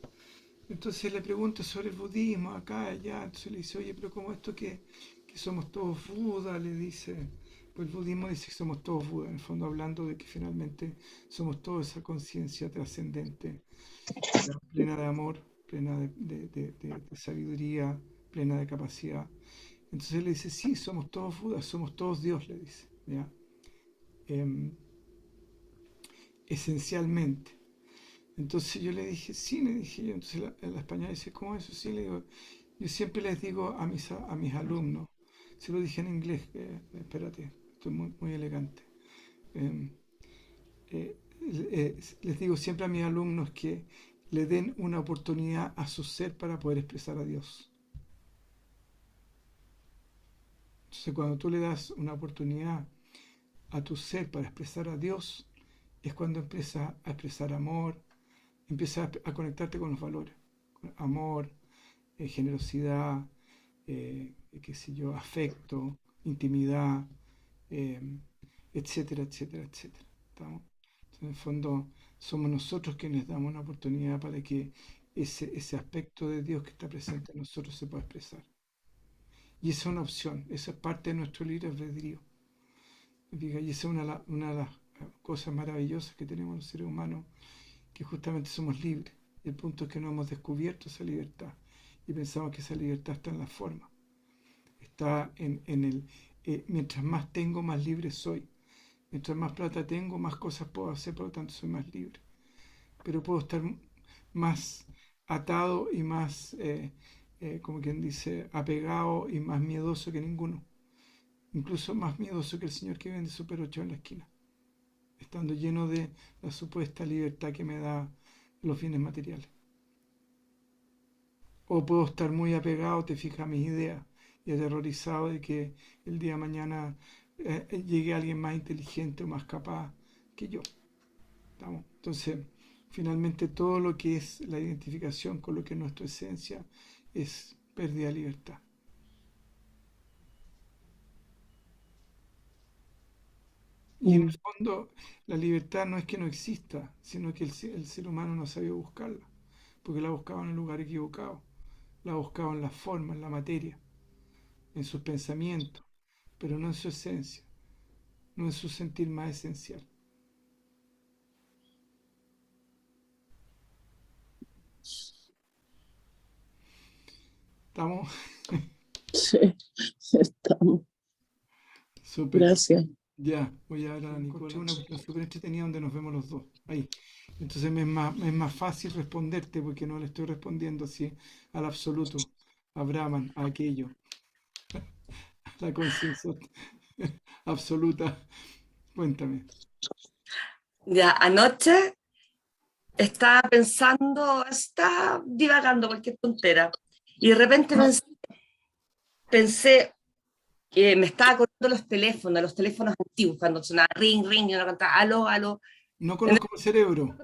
entonces le pregunto sobre el budismo acá, allá, entonces le dice, oye, pero ¿cómo esto que somos todos Buda? Le dice, pues el budismo dice que somos todos Buda, en el fondo hablando de que finalmente somos toda esa conciencia trascendente, plena de amor, plena de sabiduría, plena de capacidad. Entonces le dice, sí, somos todos Buda, somos todos Dios, le dice, ¿ya? Em, esencialmente. Entonces yo le dije, sí, le dije yo. Entonces la española dice, ¿cómo eso? Sí, le digo, yo siempre les digo a mis alumnos, se lo dije en inglés, espérate, estoy muy elegante. Eh, les digo siempre a mis alumnos que le den una oportunidad a su ser para poder expresar a Dios. Entonces cuando tú le das una oportunidad a tu ser para expresar a Dios, es cuando empiezas a expresar amor, empiezas a conectarte con los valores. Amor, generosidad, qué sé yo, afecto, intimidad, eh, etcétera, etcétera, etcétera. ¿Estamos? Entonces, en el fondo, somos nosotros quienes damos una oportunidad para que ese aspecto de Dios que está presente en nosotros se pueda expresar. Y esa es una opción, esa es parte de nuestro libre albedrío. Y esa es una de las cosas maravillosas que tenemos los seres humanos, que justamente somos libres. Y el punto es que no hemos descubierto esa libertad y pensamos que esa libertad está en la forma, está en el mientras más tengo, más libre soy. Mientras más plata tengo, más cosas puedo hacer, por lo tanto soy más libre. Pero puedo estar más atado y más, como quien dice, apegado y más miedoso que ninguno. Incluso más miedoso que el señor que vende Super 8 en la esquina, estando lleno de la supuesta libertad que me da los bienes materiales. O puedo estar muy apegado, te fijas, a mis ideas y aterrorizado de que el día de mañana llegue alguien más inteligente o más capaz que yo. ¿Estamos? Entonces, finalmente todo lo que es la identificación con lo que es nuestra esencia es pérdida de libertad. Y en el Mm. fondo, la libertad no es que no exista, sino que el ser humano no sabía buscarla, porque la buscaba en el lugar equivocado, la buscaba en la forma, en la materia, en sus pensamientos, pero no en su esencia, no en su sentir más esencial. ¿Estamos? Sí, estamos. Súper. Gracias. Ya, voy a hablar a Nicole. Una cuestión súper entretenida donde nos vemos los dos. Ahí. Entonces me es más fácil responderte porque no le estoy respondiendo así al absoluto, a Brahman, a aquello, a la conciencia absoluta. Cuéntame. Ya, anoche estaba divagando cualquier tontera, y de repente pensé que me estaba acordando los teléfonos antiguos, cuando sonaba ring, ring, y uno cantaba aló, aló. No conozco el cerebro,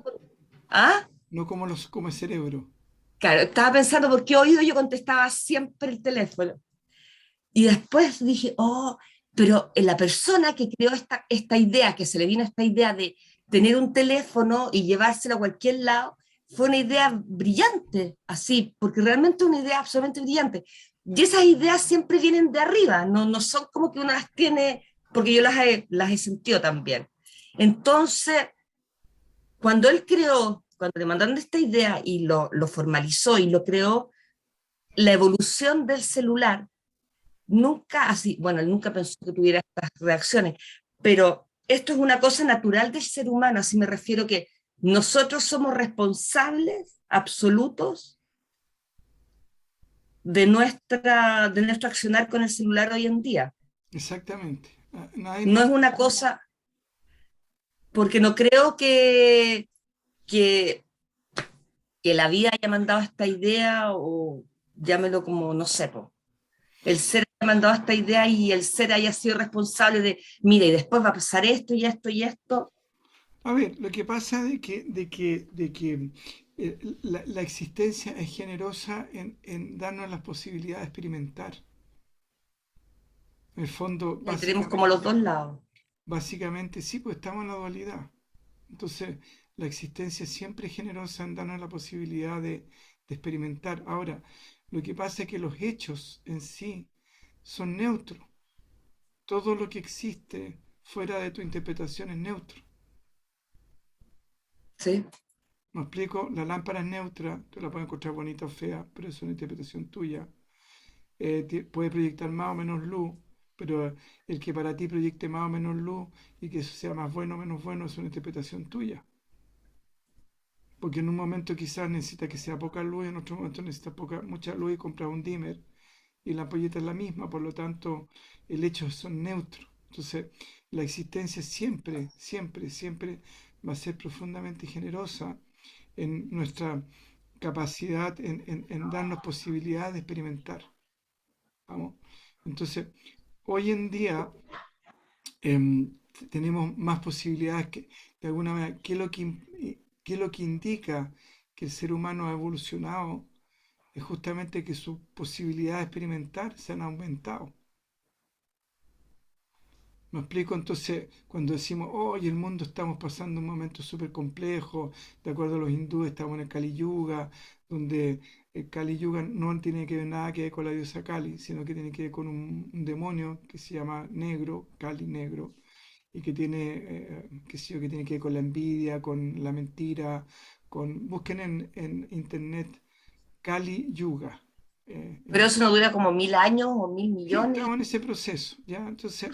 ¿Ah? no como el cerebro. Claro, estaba pensando por qué oído yo contestaba siempre el teléfono. Y después dije, oh, pero la persona que creó esta idea, que se le vino esta idea de tener un teléfono y llevárselo a cualquier lado, fue una idea brillante, así, porque realmente una idea absolutamente brillante. Y esas ideas siempre vienen de arriba, no son como que uno las tiene, porque yo las he sentido también. Entonces, cuando le mandaron esta idea y lo formalizó y lo creó, la evolución del celular nunca así, bueno, él nunca pensó que tuviera estas reacciones, pero esto es una cosa natural del ser humano, así me refiero que nosotros somos responsables absolutos de nuestro accionar con el celular hoy en día. Exactamente. Nadie No nos... es una cosa, porque no creo que, que la vida haya mandado esta idea, o llámelo como, no sé, el ser ha mandado esta idea y el ser haya sido responsable de, mira, y después va a pasar esto y esto y esto. A ver, lo que pasa de que la existencia es generosa en darnos las posibilidades de experimentar. En el fondo, Y tenemos como los dos lados. básicamente sí, pues estamos en la dualidad. Entonces, la existencia siempre es generosa en darnos la posibilidad de experimentar. Ahora, lo que pasa es que los hechos en sí son neutros. Todo lo que existe fuera de tu interpretación es neutro. ¿Sí? ¿Me explico? La lámpara es neutra, tú la puedes encontrar bonita o fea, pero es una interpretación tuya. Puede proyectar más o menos luz, pero el que para ti proyecte más o menos luz y que eso sea más bueno o menos bueno es una interpretación tuya. Porque en un momento quizás necesita que sea poca luz, en otro momento necesita mucha luz y compras un dimmer y la ampolleta es la misma, por lo tanto el hecho son neutros. Entonces la existencia siempre, siempre, siempre va a ser profundamente generosa en nuestra capacidad en darnos posibilidad de experimentar. ¿Vamos? Entonces, hoy en día tenemos más posibilidades que, de alguna manera, qué es lo que indica que el ser humano ha evolucionado? Es justamente que sus posibilidades de experimentar se han aumentado. ¿Me explico? Entonces, cuando decimos, hoy el mundo estamos pasando un momento súper complejo, de acuerdo a los hindúes, estamos en el Kali Yuga, donde el Kali Yuga no tiene que ver nada que ver con la diosa Kali, sino que tiene que ver con un demonio que se llama negro, Kali negro, y que tiene, qué sé yo, que tiene que ver con la envidia, con la mentira, busquen en internet Kali Yuga. Pero eso no dura como 1000 años o mil Sí, millones. estamos en ese proceso, ¿ya? Entonces,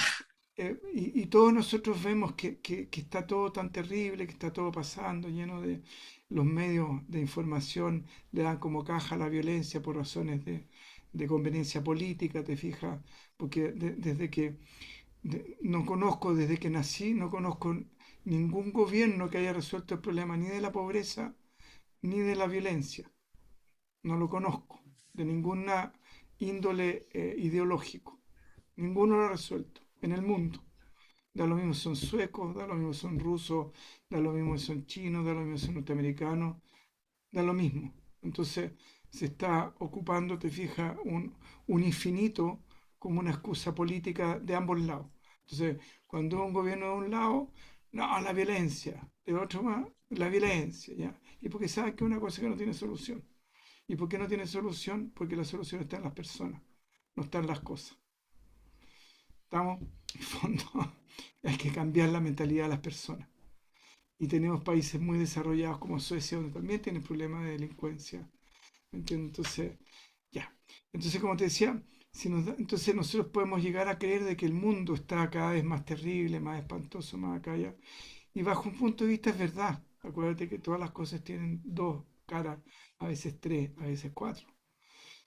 y todos nosotros vemos que está todo tan terrible, que está todo pasando, lleno de los medios de información, le dan como caja a la violencia por razones de conveniencia política, te fijas, porque desde que no conozco, desde que nací, no conozco ningún gobierno que haya resuelto el problema ni de la pobreza ni de la violencia. No lo conozco, de ninguna índole ideológico. Ninguno lo ha resuelto en el mundo. Da lo mismo si son suecos, da lo mismo si son rusos, da lo mismo si son chinos, da lo mismo si son norteamericanos, da lo mismo. Entonces se está ocupando, te fijas, un infinito como una excusa política de ambos lados. Entonces, cuando un gobierno de un lado, no, la violencia, de otro más, la violencia, ¿ya? Y porque sabes que es una cosa que no tiene solución. ¿Y por qué no tiene solución? Porque la solución está en las personas, no está en las cosas. ¿Estamos? En fondo, hay que cambiar la mentalidad de las personas. Y tenemos países muy desarrollados como Suecia, donde también tienen problemas de delincuencia. ¿Me entiendes? Entonces, ya. Entonces, como te decía, entonces nosotros podemos llegar a creer de que el mundo está cada vez más terrible, más espantoso, más acá allá. Y bajo un punto de vista es verdad. Acuérdate que todas las cosas tienen dos caras, a veces tres, a veces cuatro.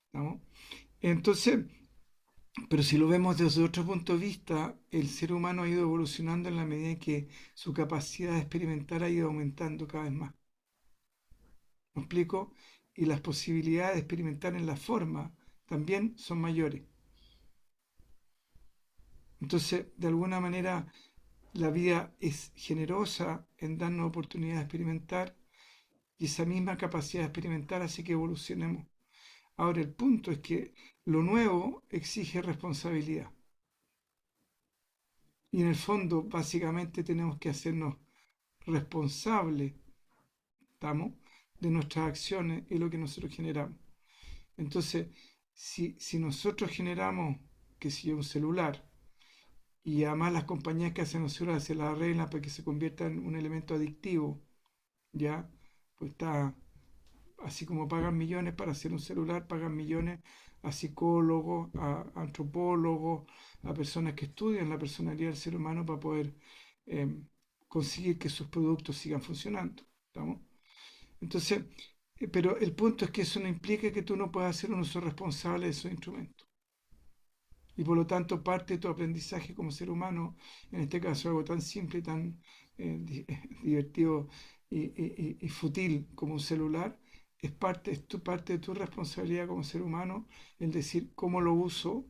¿Estamos? Entonces, pero si lo vemos desde otro punto de vista, el ser humano ha ido evolucionando en la medida en que su capacidad de experimentar ha ido aumentando cada vez más. ¿Me explico? Y las posibilidades de experimentar en la forma también son mayores. Entonces, de alguna manera, la vida es generosa en darnos oportunidad de experimentar y esa misma capacidad de experimentar hace que evolucionemos. Ahora, el punto es que lo nuevo exige responsabilidad. Y en el fondo, básicamente, tenemos que hacernos responsables, ¿estamos? De nuestras acciones y lo que nosotros generamos. Entonces, si nosotros generamos, que si un celular, y además las compañías que hacen los celulares se las arreglan para que se convierta en un elemento adictivo, ¿ya? Pues está, así como pagan millones para hacer un celular, pagan millones a psicólogos, a antropólogos, a personas que estudian la personalidad del ser humano para poder eh, conseguir que sus productos sigan funcionando. ¿Estamos? Entonces, pero el punto es que eso no implica que tú no puedas hacer un uso responsable de esos instrumentos. Y por lo tanto, parte de tu aprendizaje como ser humano, en este caso algo tan simple, tan divertido y fútil como un celular, parte de tu responsabilidad como ser humano, el decir cómo lo uso,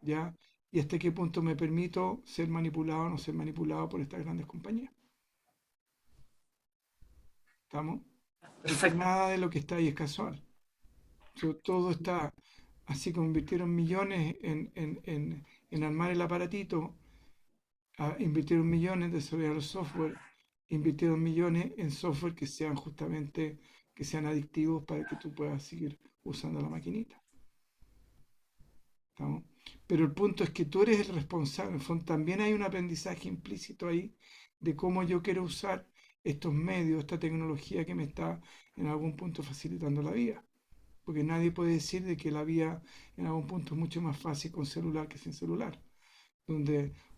¿ya? Y hasta qué punto me permito ser manipulado o no ser manipulado por estas grandes compañías. ¿Estamos? Porque Perfecto. nada de lo que está ahí es casual. Todo está, así como invirtieron millones en armar el aparatito, invirtieron millones en desarrollar el software, invirtieron millones en software que sean justamente, que sean adictivos para que tú puedas seguir usando la maquinita. ¿Estamos? Pero el punto es que tú eres el responsable. En el fondo, también hay un aprendizaje implícito ahí de cómo yo quiero usar estos medios, esta tecnología que me está en algún punto facilitando la vida. Porque nadie puede decir de que la vida en algún punto es mucho más fácil con celular que sin celular.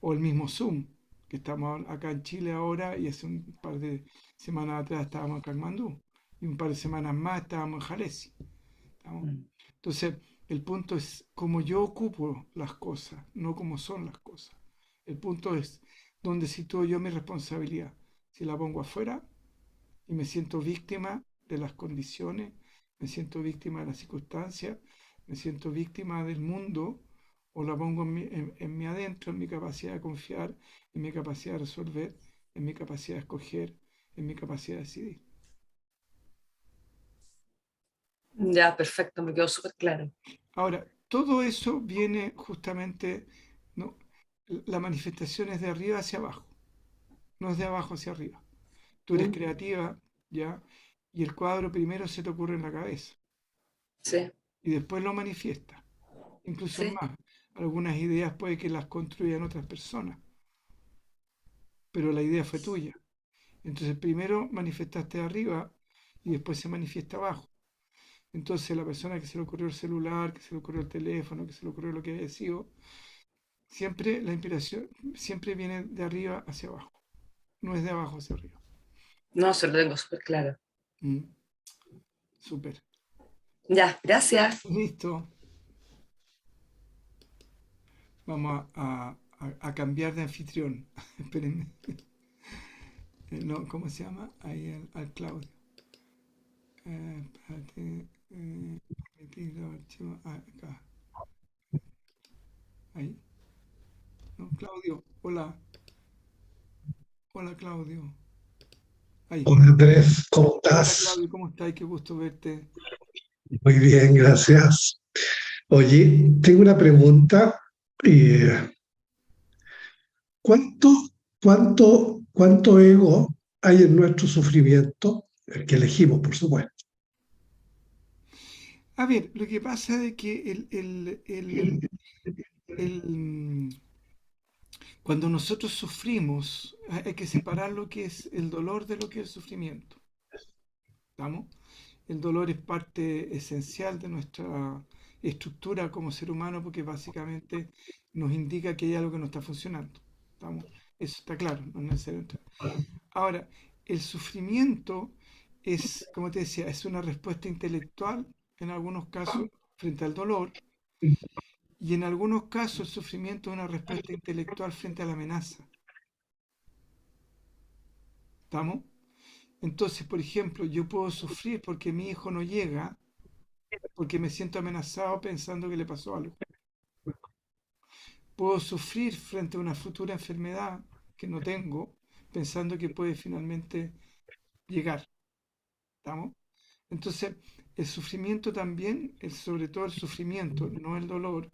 O el mismo Zoom, que estamos acá en Chile ahora y hace un par de semanas atrás estábamos en Katmandú y un par de semanas más estábamos en Jalesi. ¿Estamos? Entonces, el punto es cómo yo ocupo las cosas, no cómo son las cosas. El punto es dónde sitúo yo mi responsabilidad. Si la pongo afuera y me siento víctima de las condiciones, me siento víctima de las circunstancias, me siento víctima del mundo, o la pongo en mi adentro, en mi capacidad de confiar, en mi capacidad de resolver, en mi capacidad de escoger, en mi capacidad de decidir. Ya, perfecto, me quedó súper claro. Ahora, todo eso viene justamente, ¿no? La manifestación es de arriba hacia abajo, no es de abajo hacia arriba. Tú eres ¿Mm? creativa, ¿ya? Y el cuadro primero se te ocurre en la cabeza Sí, y después lo manifiesta. Incluso sí, más, algunas ideas puede que las construyan otras personas, pero la idea fue tuya. Entonces primero manifestaste arriba y después se manifiesta abajo. Entonces la persona que se le ocurrió el celular, que se le ocurrió el teléfono, que se le ocurrió lo que haya sido, siempre la inspiración siempre viene de arriba hacia abajo, no es de abajo hacia arriba. no, se lo tengo súper claro. Mm, súper. Ya, gracias. Listo. Vamos a cambiar de anfitrión. Espérenme. No, ¿cómo se llama? Ahí al Claudio. Espérate. Permitir los archivos. Acá. Ahí. No, Claudio. Hola. Hola, Claudio. Ahí. Hola Andrés, ¿cómo Hola, estás? Claudio. ¿Cómo estás? Qué gusto verte. Muy bien, gracias. Oye, tengo una pregunta. eh, ¿Cuánto, cuánto ego hay en nuestro sufrimiento? El que elegimos, por supuesto. A ver, lo que pasa es que el- cuando nosotros sufrimos, hay que separar lo que es el dolor de lo que es el sufrimiento. ¿Estamos? El dolor es parte esencial de nuestra estructura como ser humano porque básicamente nos indica que hay algo que no está funcionando. ¿Estamos? Eso está claro, no es necesario entrar. Ahora, el sufrimiento es, como te decía, es una respuesta intelectual en algunos casos frente al dolor y en algunos casos el sufrimiento es una respuesta intelectual frente a la amenaza. ¿Estamos? Entonces, por ejemplo, yo puedo sufrir porque mi hijo no llega, porque me siento amenazado pensando que le pasó algo. Puedo sufrir frente a una futura enfermedad que no tengo, pensando que puede finalmente llegar. ¿Estamos? Entonces, el sufrimiento también, sobre todo el sufrimiento, no el dolor,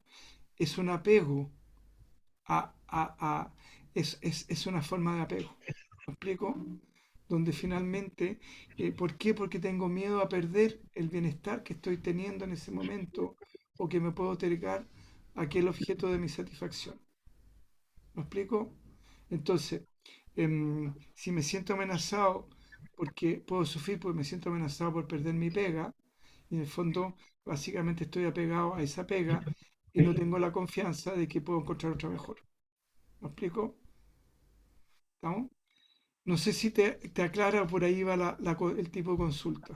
es un apego es una forma de apego. ¿Me explico? Donde finalmente, ¿por qué? Porque tengo miedo a perder el bienestar que estoy teniendo en ese momento o que me puedo otorgar aquel objeto de mi satisfacción. ¿Me explico? Entonces, si me siento amenazado porque puedo sufrir porque me siento amenazado por perder mi pega, y en el fondo básicamente estoy apegado a esa pega y no tengo la confianza de que puedo encontrar otra mejor. ¿Me explico? ¿Estamos? No sé si te aclara o por ahí va el tipo de consulta.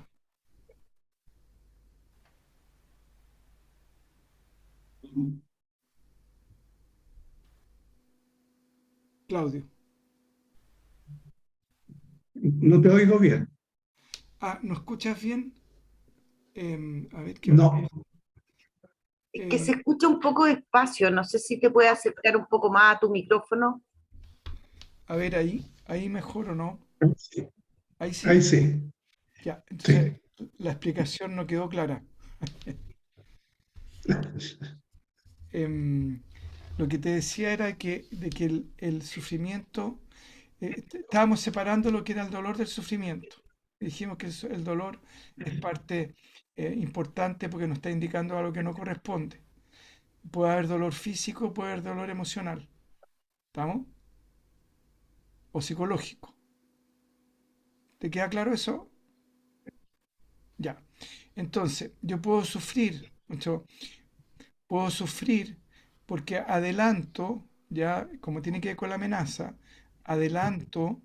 Claudio. No te oigo bien. Ah, ¿no escuchas bien? A ver qué onda. No, Es que se Em, escucha un poco despacio, no sé si te puedes acercar un poco más a tu micrófono. a ver ahí mejor o no. sí, Ahí ahí sí. sí, Ya, entonces sí. la explicación no quedó clara. Em, lo que te decía era de que el sufrimiento, estábamos separando lo que era el dolor del sufrimiento. Dijimos que el dolor es parte importante porque nos está indicando algo que no corresponde. Puede haber dolor físico, puede haber dolor emocional, ¿estamos? O psicológico. ¿Te queda claro eso? Ya. Entonces, yo puedo sufrir porque adelanto, ya, como tiene que ver con la amenaza, adelanto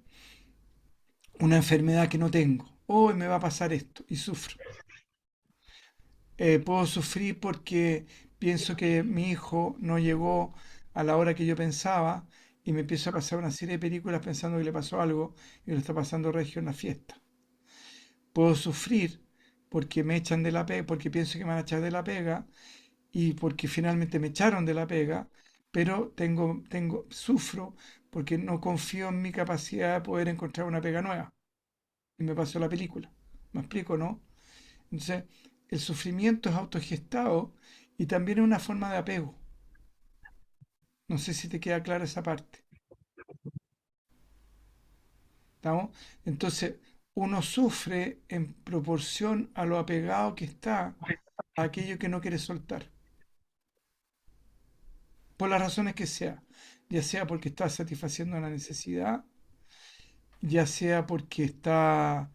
una enfermedad que no tengo. Hoy me va a pasar esto y sufro. Puedo sufrir porque pienso que mi hijo no llegó a la hora que yo pensaba y me empiezo a pasar una serie de películas pensando que le pasó algo y lo está pasando regio en la fiesta. Puedo sufrir porque me echan de la pega, porque pienso que me van a echar de la pega y porque finalmente me echaron de la pega, pero sufro porque no confío en mi capacidad de poder encontrar una pega nueva. Y me pasó la película. ¿Me explico, no? Entonces, el sufrimiento es autogestado y también es una forma de apego. No sé si te queda clara esa parte. ¿Estamos? Entonces, uno sufre en proporción a lo apegado que está a aquello que no quiere soltar, por las razones que sea, ya sea porque está satisfaciendo una necesidad, ya sea porque está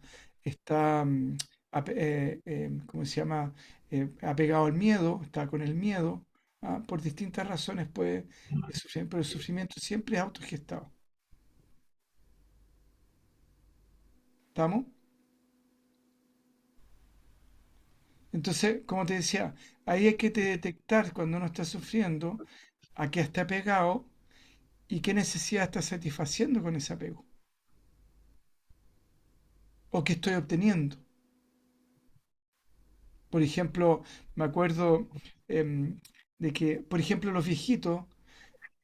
¿cómo se llama? Apegado al miedo, está con el miedo, ¿ah? Por distintas razones puede sufrir, pero el sufrimiento siempre es autogestado. ¿Estamos? Entonces, como te decía, ahí hay que detectar cuando uno está sufriendo a qué está apegado y qué necesidad está satisfaciendo con ese apego o qué estoy obteniendo. Por ejemplo, me acuerdo em, de que, por ejemplo, los viejitos,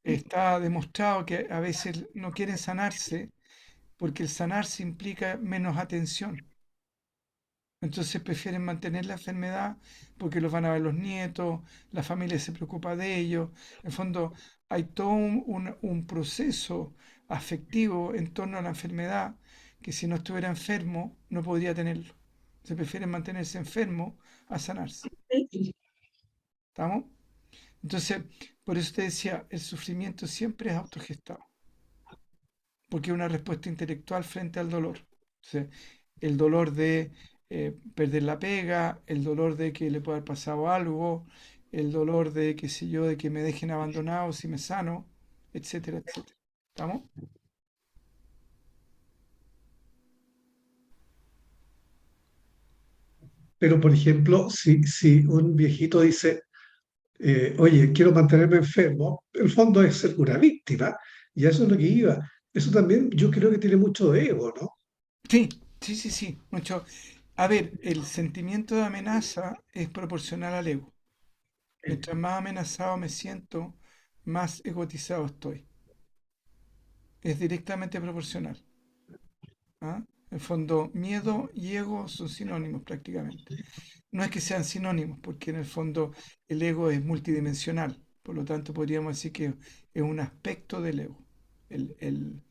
está demostrado que a veces no quieren sanarse porque el sanarse implica menos atención. Entonces prefieren mantener la enfermedad porque los van a ver los nietos, la familia se preocupa de ellos. En el fondo, hay todo un proceso afectivo en torno a la enfermedad que si no estuviera enfermo no podría tenerlo. Se prefieren mantenerse enfermo a sanarse. ¿Estamos? Entonces, por eso te decía, el sufrimiento siempre es autogestado, porque es una respuesta intelectual frente al dolor. Entonces, el dolor de perder la pega, el dolor de que le pueda haber pasado algo, el dolor de, qué sé yo, de que me dejen abandonado si me sano, etcétera, etcétera. ¿Estamos? Pero, por ejemplo, si un viejito dice, oye, quiero mantenerme enfermo, el fondo es ser una víctima, y a eso es lo que iba. Eso también yo creo que tiene mucho de ego, ¿no? Sí, sí, sí, sí. Mucho. A ver, el sentimiento de amenaza es proporcional al ego. Mientras más amenazado me siento, más egotizado estoy. Es directamente proporcional. ¿Ah? En el fondo, miedo y ego son sinónimos prácticamente. No es que sean sinónimos, porque en el fondo el ego es multidimensional. Por lo tanto, podríamos decir que es un aspecto del ego. El,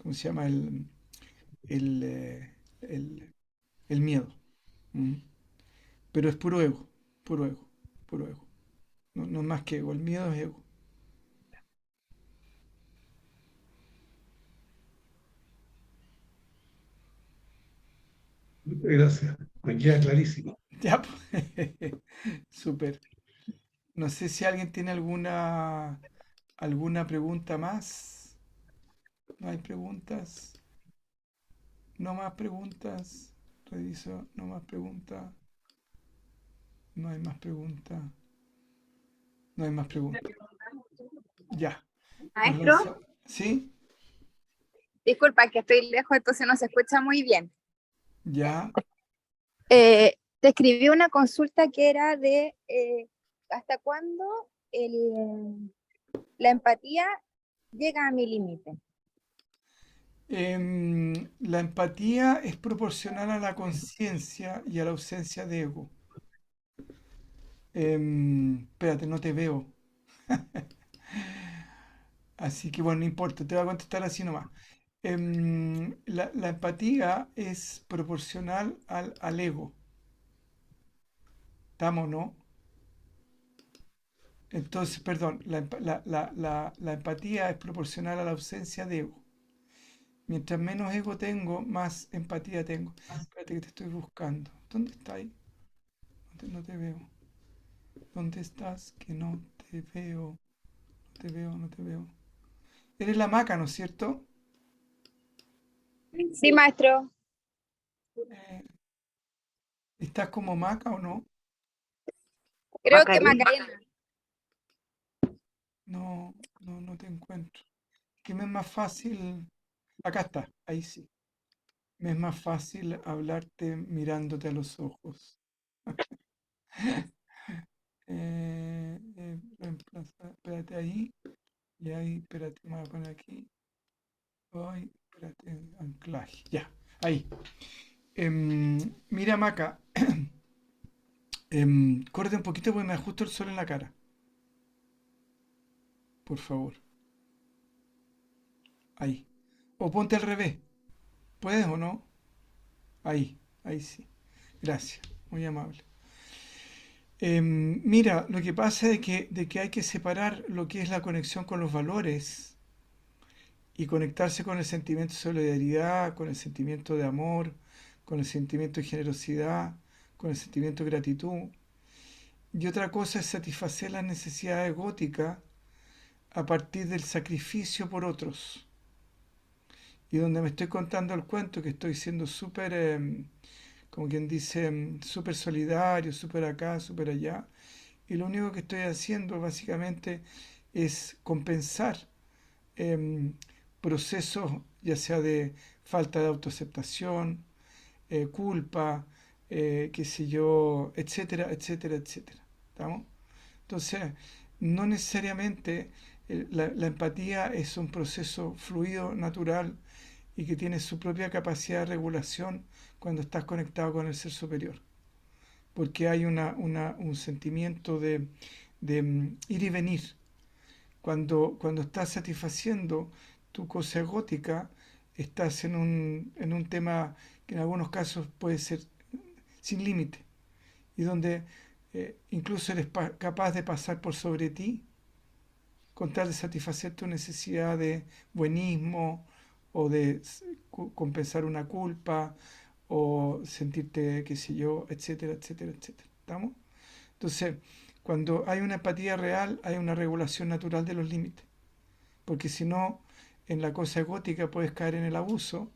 ¿Cómo se llama? El, eh, el- el miedo. ¿Mm? Pero es puro ego, puro ego, puro ego. No, no es más que ego. El miedo es ego. Gracias, me queda clarísimo. Ya, pues. Súper. No sé si alguien tiene alguna pregunta más. ¿No hay preguntas? No más preguntas. Reviso, no más preguntas. No hay más preguntas. No hay más preguntas. Ya. Nos Maestro, lanza- ¿Sí? disculpa que estoy lejos, entonces no se escucha muy bien. Ya. Te escribí una consulta que era de hasta cuándo la empatía llega a mi límite. La empatía es proporcional a la conciencia y a la ausencia de ego. Espérate, no te veo. Así que bueno, no importa, te voy a contestar así nomás. La empatía es proporcional al ego. ¿Estamos, no? Entonces, perdón, la empatía es proporcional a la ausencia de ego. Mientras menos ego tengo, más empatía tengo. Espérate que te estoy buscando. ¿Dónde está ahí? No te veo. ¿Dónde estás? Que no te veo. No te veo, no te veo. Eres la maca, ¿no es cierto? Sí, maestro, Eh, ¿Estás como maca o no? creo que Macarena. Macarena. No, no, no te encuentro. Que me es más fácil. Acá está, ahí sí. Me es más fácil hablarte mirándote a los ojos. reemplazar, espérate ahí, y ahí, espérate, me voy a poner aquí, ay, espérate, anclaje, ya, ahí. Mira, Maca, córrete un poquito porque me da justo el sol en la cara, por favor, ahí. O ponte al revés, ¿puedes o no? Ahí sí, gracias, muy amable. Mira, lo que pasa es de que hay que separar lo que es la conexión con los valores y conectarse con el sentimiento de solidaridad, con el sentimiento de amor, con el sentimiento de generosidad, con el sentimiento de gratitud. Y otra cosa es satisfacer las necesidades góticas a partir del sacrificio por otros. Y donde me estoy contando el cuento, que estoy siendo súper, como quien dice, súper solidario, súper acá, súper allá. Y lo único que estoy haciendo básicamente es compensar em, procesos, ya sea de falta de autoaceptación, culpa, qué sé yo, etcétera, etcétera, etcétera. ¿Estamos? Entonces, no necesariamente la empatía es un proceso fluido, natural y que tiene su propia capacidad de regulación cuando estás conectado con el ser superior. Porque hay un sentimiento de ir y venir. Cuando estás satisfaciendo tu cosa egótica, estás en un tema que en algunos casos puede ser sin límite y donde incluso eres capaz de pasar por sobre ti con tal de satisfacer tu necesidad de buenismo o de compensar una culpa o sentirte, qué sé yo, etcétera, etcétera, etcétera. ¿Estamos? Entonces, cuando hay una empatía real, hay una regulación natural de los límites. Porque si no, en la cosa egótica puedes caer en el abuso.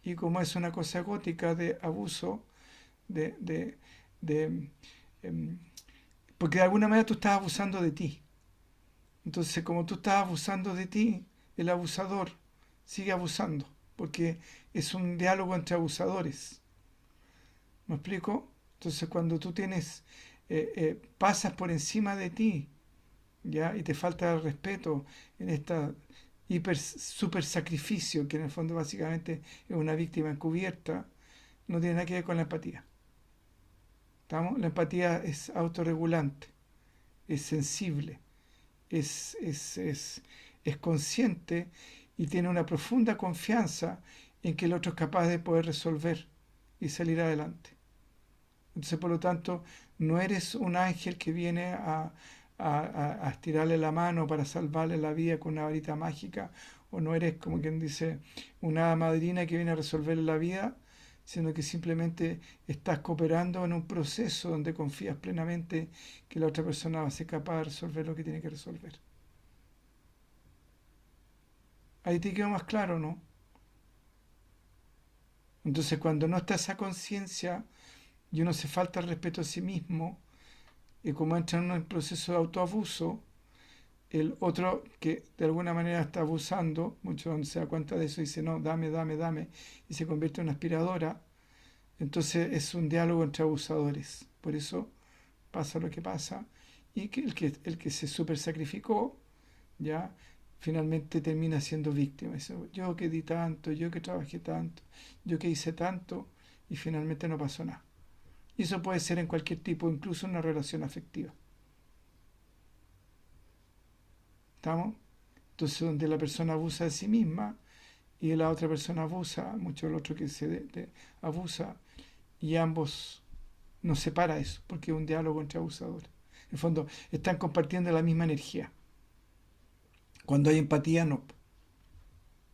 Y como es una cosa egótica de abuso, de, de, de, em, porque de alguna manera tú estás abusando de ti. Entonces, como tú estás abusando de ti, el abusador sigue abusando. Porque es un diálogo entre abusadores. ¿Me explico? Entonces, cuando tú pasas por encima de ti, ¿ya? Y te falta el respeto en esta super sacrificio, que en el fondo básicamente es una víctima encubierta, no tiene nada que ver con la empatía. ¿Estamos? La empatía es autorregulante, es sensible, es consciente y tiene una profunda confianza en que el otro es capaz de poder resolver y salir adelante. Entonces, por lo tanto, no eres un ángel que viene a estirarle la mano para salvarle la vida con una varita mágica, o no eres, como quien dice, una hada madrina que viene a resolverle la vida, sino que simplemente estás cooperando en un proceso donde confías plenamente que la otra persona va a ser capaz de resolver lo que tiene que resolver. Ahí te quedó más claro, ¿no? Entonces, cuando no está esa conciencia y uno se falta el respeto a sí mismo, y como entra en un proceso de autoabuso, el otro que de alguna manera está abusando, mucho donde se da cuenta de eso y dice, no, dame, dame, dame, y se convierte en una aspiradora, entonces es un diálogo entre abusadores. Por eso pasa lo que pasa, y que el que se super sacrificó, ya, finalmente termina siendo víctima. Dice, yo que di tanto, yo que trabajé tanto, yo que hice tanto, y finalmente no pasó nada. Y eso puede ser en cualquier tipo, incluso en una relación afectiva. ¿Estamos? Entonces, donde la persona abusa de sí misma y la otra persona abusa, mucho el otro que abusa, y ambos nos separa eso, porque es un diálogo entre abusadores. En el fondo, están compartiendo la misma energía. Cuando hay empatía, no.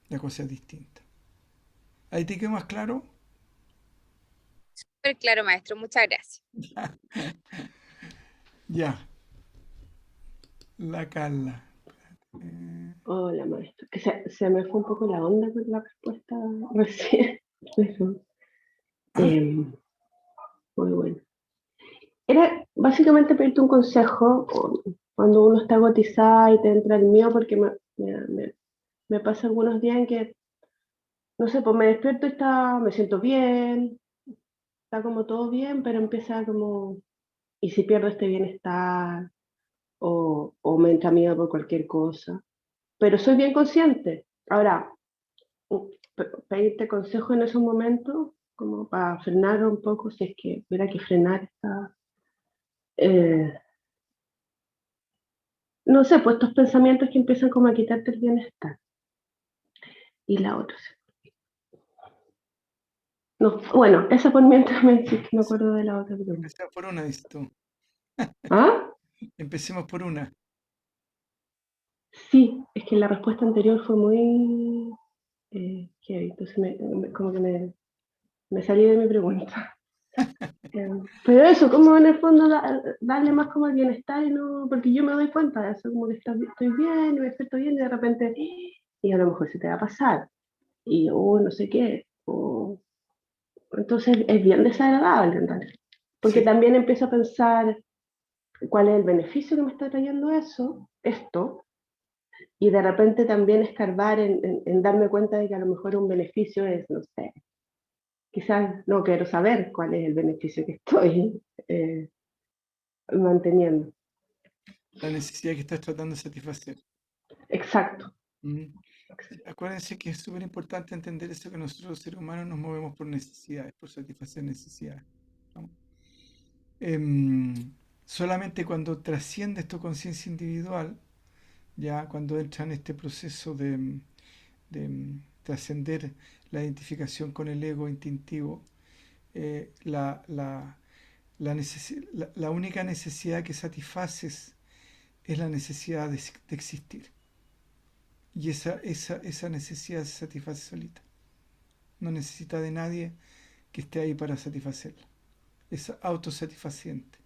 La cosa es distinta. ¿Ahí te quedó más claro? Súper claro, maestro, muchas gracias. Ya, la Carla. Eh, Hola, maestro. Que se me fue un poco la onda con la respuesta recién. Pero, ¿Ah? muy bueno. Era básicamente pedirte un consejo cuando uno está gotizada y te entra el miedo, porque me pasa algunos días en que, no sé, pues me despierto y me siento bien, está como todo bien, pero empieza como, ¿y si pierdo este bienestar? o me entra miedo por cualquier cosa. Pero soy bien consciente. Ahora, pedirte consejo en esos momentos, como para frenar un poco, si es que hubiera que frenar esta, no sé, pues estos pensamientos que empiezan como a quitarte el bienestar. Y la otra, no, bueno, esa por mientras me sí que me acuerdo de la otra pregunta. Empecemos por una, dices tú. ¿Ah? Empecemos por una. Sí, es que la respuesta anterior fue muy heavy, entonces como que me salí de mi pregunta. Pero eso, como en el fondo darle más como el bienestar y no, porque yo me doy cuenta de eso, como que estoy bien, y me siento bien y de repente, y a lo mejor se te va a pasar, y no sé qué, entonces es bien desagradable en realidad, porque Sí, también empiezo a pensar cuál es el beneficio que me está trayendo esto, y de repente también escarbar en darme cuenta de que a lo mejor un beneficio es, no sé, quizás no quiero saber cuál es el beneficio que estoy manteniendo. la necesidad que estás tratando de satisfacer. Exacto. Mm. Sí, acuérdense que es súper importante entender eso, que nosotros los seres humanos nos movemos por necesidades, por satisfacer necesidades, ¿no? Solamente cuando trasciendes tu conciencia individual, ya cuando entra en este proceso de trascender la identificación con el ego instintivo, eh, la, la, la única necesidad que satisfaces es la necesidad de existir. Y esa necesidad se satisface solita. No necesita de nadie que esté ahí para satisfacerla. Es autosatisfaciente,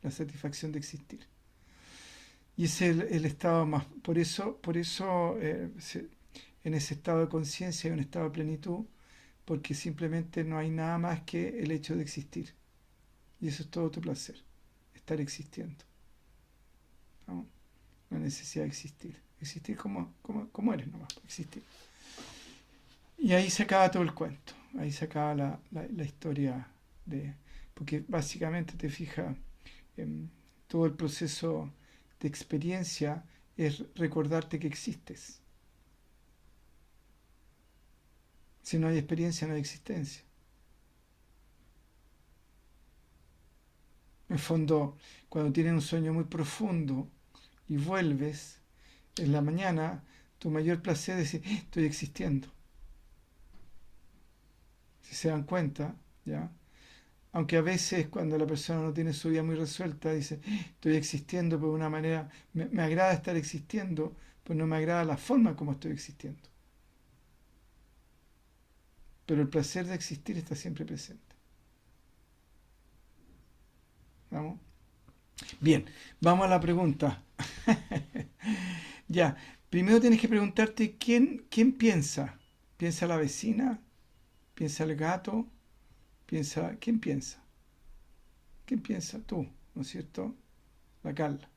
la satisfacción de existir. Y es el estado más, por eso en ese estado de conciencia hay un estado de plenitud, porque simplemente no hay nada más que el hecho de existir. Y eso es todo tu placer, estar existiendo, ¿no? La necesidad de existir. Existir como eres nomás, existir. Y ahí se acaba todo el cuento, ahí se acaba la historia de... Porque básicamente te fijas, todo el proceso de experiencia es recordarte que existes. Si no hay experiencia, no hay existencia. En el fondo, cuando tienes un sueño muy profundo y vuelves en la mañana, tu mayor placer es decir, estoy existiendo. Si se dan cuenta, ¿ya? Aunque a veces cuando la persona no tiene su vida muy resuelta, dice, estoy existiendo por una manera, me agrada estar existiendo, pues no me agrada la forma como estoy existiendo. Pero el placer de existir está siempre presente. ¿Vamos? Bien, vamos a la pregunta. Ya, primero tienes que preguntarte quién piensa. ¿Piensa la vecina? ¿Piensa el gato? ¿Quién piensa? ¿Quién piensa? Tú, ¿no es cierto? La Carla.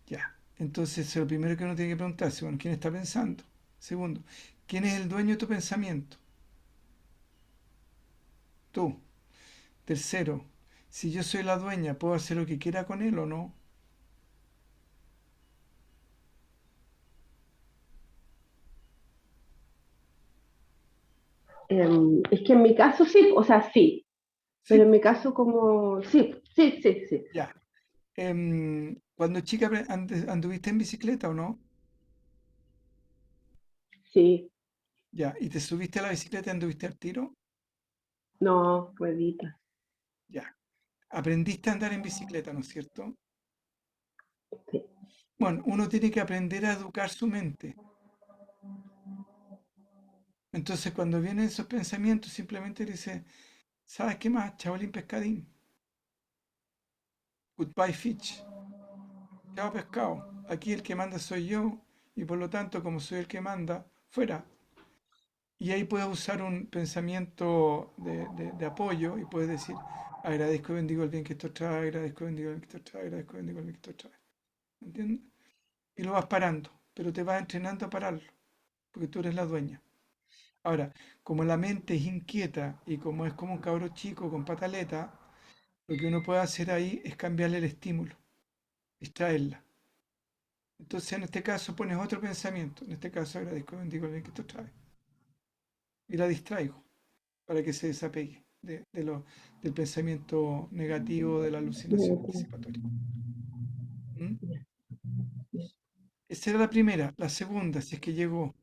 Ya. Entonces, lo primero que uno tiene que preguntarse, bueno, ¿quién está pensando? Segundo, ¿quién es el dueño de tu pensamiento? Tú. Tercero, si yo soy la dueña, ¿puedo hacer lo que quiera con él o no? Es que en mi caso sí, o sea, sí, pero Sí, en mi caso como, sí, sí, sí, sí, ya. Cuando chica anduviste en bicicleta o no? sí, Ya. ¿Y te subiste a la bicicleta y anduviste al tiro? no, ruedita, Ya. Aprendiste a andar en bicicleta, ¿no es cierto? sí. Bueno, uno tiene que aprender a educar su mente. Entonces, cuando vienen esos pensamientos, simplemente dice, ¿sabes qué más? Chavalín pescadín. Goodbye fish. Chao pescado. Aquí el que manda soy yo y por lo tanto, como soy el que manda, fuera. Y ahí puedes usar un pensamiento de apoyo y puedes decir, agradezco y bendigo el bien que esto trae, agradezco y bendigo el bien que esto trae, agradezco y bendigo el bien que esto trae. ¿Entiendes? Y lo vas parando, pero te vas entrenando a pararlo, porque tú eres la dueña. Ahora, como la mente es inquieta y como es como un cabro chico con pataleta, lo que uno puede hacer ahí es cambiarle el estímulo, distraerla. Entonces, en este caso, pones otro pensamiento. En este caso, agradezco, bendigo el bien que esto trae. Y la distraigo para que se desapegue del pensamiento negativo, de la alucinación Negativo. anticipatoria. ¿Mm? Ya, ya. Esa era la primera. La segunda, si es que llegó.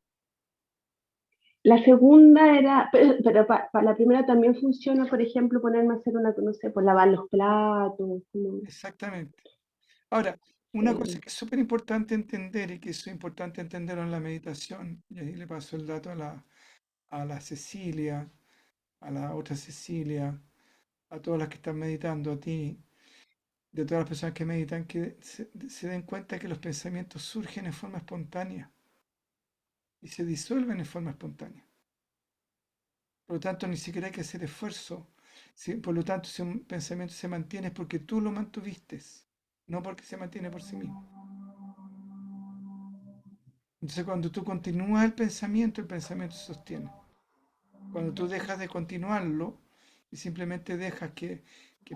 La segunda era, pero para la primera también funciona, por ejemplo, ponerme a hacer una, no sé, pues lavar los platos, como, Exactamente. Ahora, una cosa que es súper importante entender y que es importante entenderlo en la meditación, y ahí le paso el dato a la Cecilia, a la otra Cecilia, a todas las que están meditando, a ti, de todas las personas que meditan, que se den cuenta que los pensamientos surgen en forma espontánea y se disuelven en forma espontánea. Por lo tanto, ni siquiera hay que hacer esfuerzo. Por lo tanto, si un pensamiento se mantiene es porque tú lo mantuviste, no porque se mantiene por sí mismo. Entonces, cuando tú continúas el pensamiento se sostiene. Cuando tú dejas de continuarlo y simplemente dejas que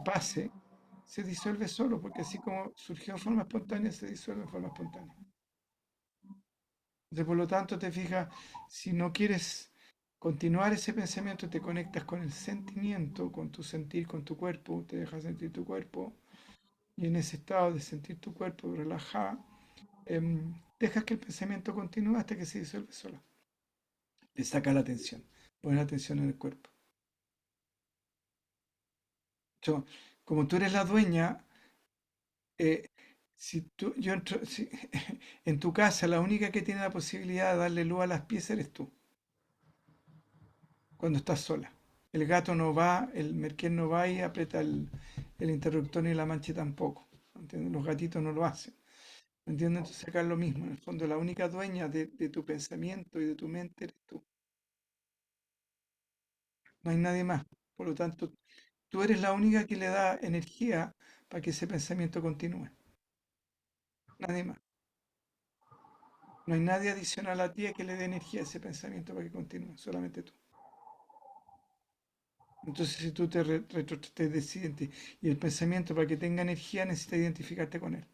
pase, se disuelve solo, porque así como surgió de forma espontánea, se disuelve de forma espontánea. Entonces, por lo tanto, te fijas, si no quieres continuar ese pensamiento, te conectas con el sentimiento, con tu sentir, con tu cuerpo, te dejas sentir tu cuerpo, y en ese estado de sentir tu cuerpo relajado, dejas que el pensamiento continúe hasta que se disuelve solo. Le saca la atención, pone la atención en el cuerpo. Yo, como tú eres la dueña, si tú, yo en tu casa la única que tiene la posibilidad de darle luz a las piezas eres tú, cuando estás sola. El gato no va, el merquén no va y aprieta el interruptor ni la mancha tampoco. ¿Entiendes? Los gatitos no lo hacen. ¿Entiendes? Entonces acá es lo mismo. En el fondo, la única dueña de tu pensamiento y de tu mente eres tú. No hay nadie más. Por lo tanto, tú eres la única que le da energía para que ese pensamiento continúe. Nadie más. No hay nadie adicional a ti que le dé energía a ese pensamiento para que continúe, solamente tú. Entonces, si tú te decides y el pensamiento para que tenga energía necesita identificarte con él,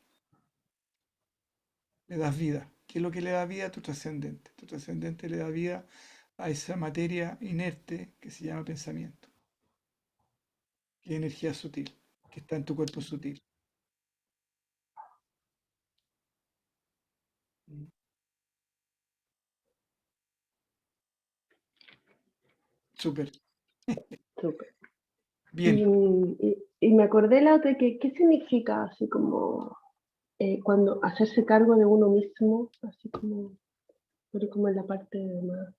le das vida. ¿Qué es lo que le da vida a tu trascendente? Tu trascendente le da vida a esa materia inerte que se llama pensamiento, que es energía sutil, que está en tu cuerpo sutil. Mm. Súper, Súper. bien. Y me acordé la otra que, ¿qué significa así como cuando hacerse cargo de uno mismo, así como, pero como en la parte de más.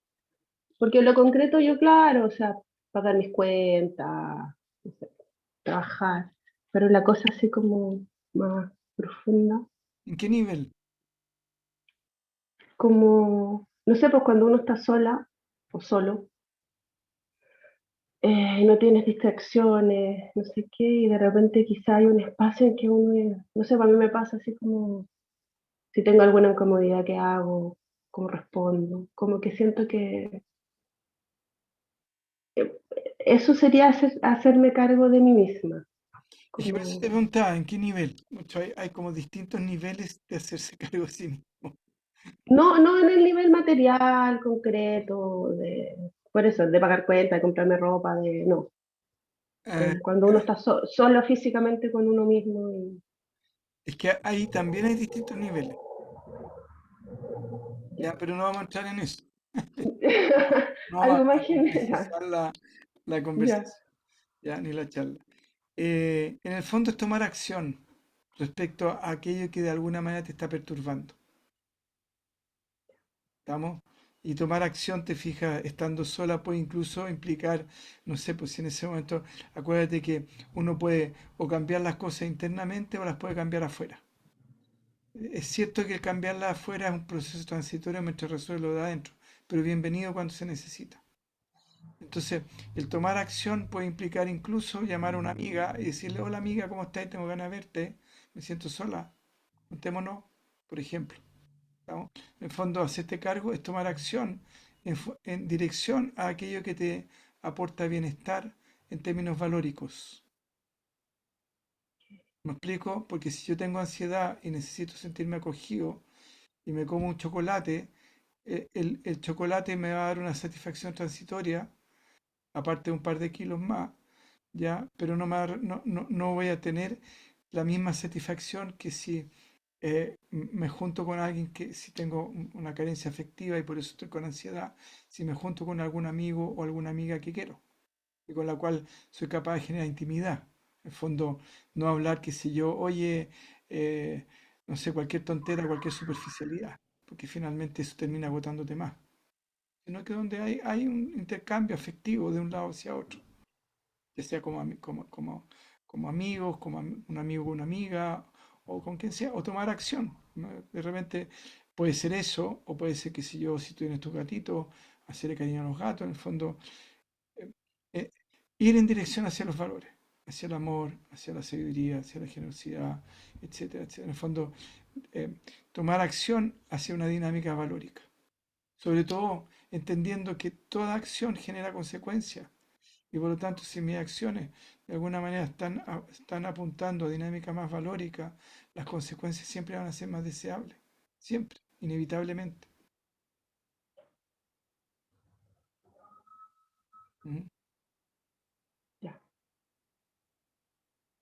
Porque en lo concreto yo, claro, o sea, pagar mis cuentas, no sé, trabajar, pero la cosa así como más profunda, ¿En qué nivel? como, no sé, pues cuando uno está sola o solo, y no tienes distracciones, no sé qué, y de repente quizá hay un espacio en que uno, no sé, para mí me pasa así como, si tengo alguna incomodidad, ¿qué hago? ¿Cómo respondo? Como que siento que eso sería hacerme cargo de mí misma. Es que por eso Como, te preguntaba, ¿en qué nivel? Mucho hay como distintos niveles de hacerse cargo de sí mismo. no, no en el nivel material, concreto, por eso, de pagar cuenta, de comprarme ropa, de no. Ah, Cuando uno está solo físicamente con uno mismo. es que ahí también hay distintos niveles, ya, pero no vamos a entrar en eso. No vamos Algo más a general. complejizar la Ya. conversación, ya, ni la charla. En el fondo es tomar acción respecto a aquello que de alguna manera te está perturbando. ¿Estamos? Y tomar acción, te fijas, estando sola puede incluso implicar, no sé, pues si en ese momento, acuérdate que uno puede o cambiar las cosas internamente o las puede cambiar afuera. Es cierto que el cambiarlas afuera es un proceso transitorio mientras resuelve lo de adentro, pero bienvenido cuando se necesita. Entonces, el tomar acción puede implicar incluso llamar a una amiga y decirle, hola amiga, ¿cómo estás? Tengo ganas de verte, me siento sola, juntémonos, por ejemplo. ¿Estamos? En el fondo, hacerte cargo es tomar acción en dirección a aquello que te aporta bienestar en términos valóricos. ¿Me explico? Porque si yo tengo ansiedad y necesito sentirme acogido, y me como un chocolate, el chocolate me va a dar una satisfacción transitoria, aparte de un par de kilos más, ¿ya? Pero no voy a tener la misma satisfacción que si me junto con alguien que si tengo una carencia afectiva y por eso estoy con ansiedad, si me junto con algún amigo o alguna amiga que quiero y con la cual soy capaz de generar intimidad. En el fondo, no hablar, qué sé yo, oye, eh, no sé, cualquier tontera, cualquier superficialidad, porque finalmente eso termina agotándote más. Sino que donde hay un intercambio afectivo de un lado hacia otro, ya sea como amigos, un amigo con una amiga, o con quien sea, o tomar acción, ¿no? De repente puede ser eso, o puede ser, qué sé yo, si tú tienes tus gatitos, hacerle cariño a los gatos, en el fondo eh, eh, ir en dirección hacia los valores, hacia el amor, hacia la sabiduría, hacia la generosidad, etcétera, etcétera. En el fondo, eh, tomar acción hacia una dinámica valórica. Sobre todo entendiendo que toda acción genera consecuencias y por lo tanto si mis acciones de alguna manera están apuntando a dinámica más valórica, las consecuencias siempre van a ser más deseables, siempre, inevitablemente. ¿Mm? Ya.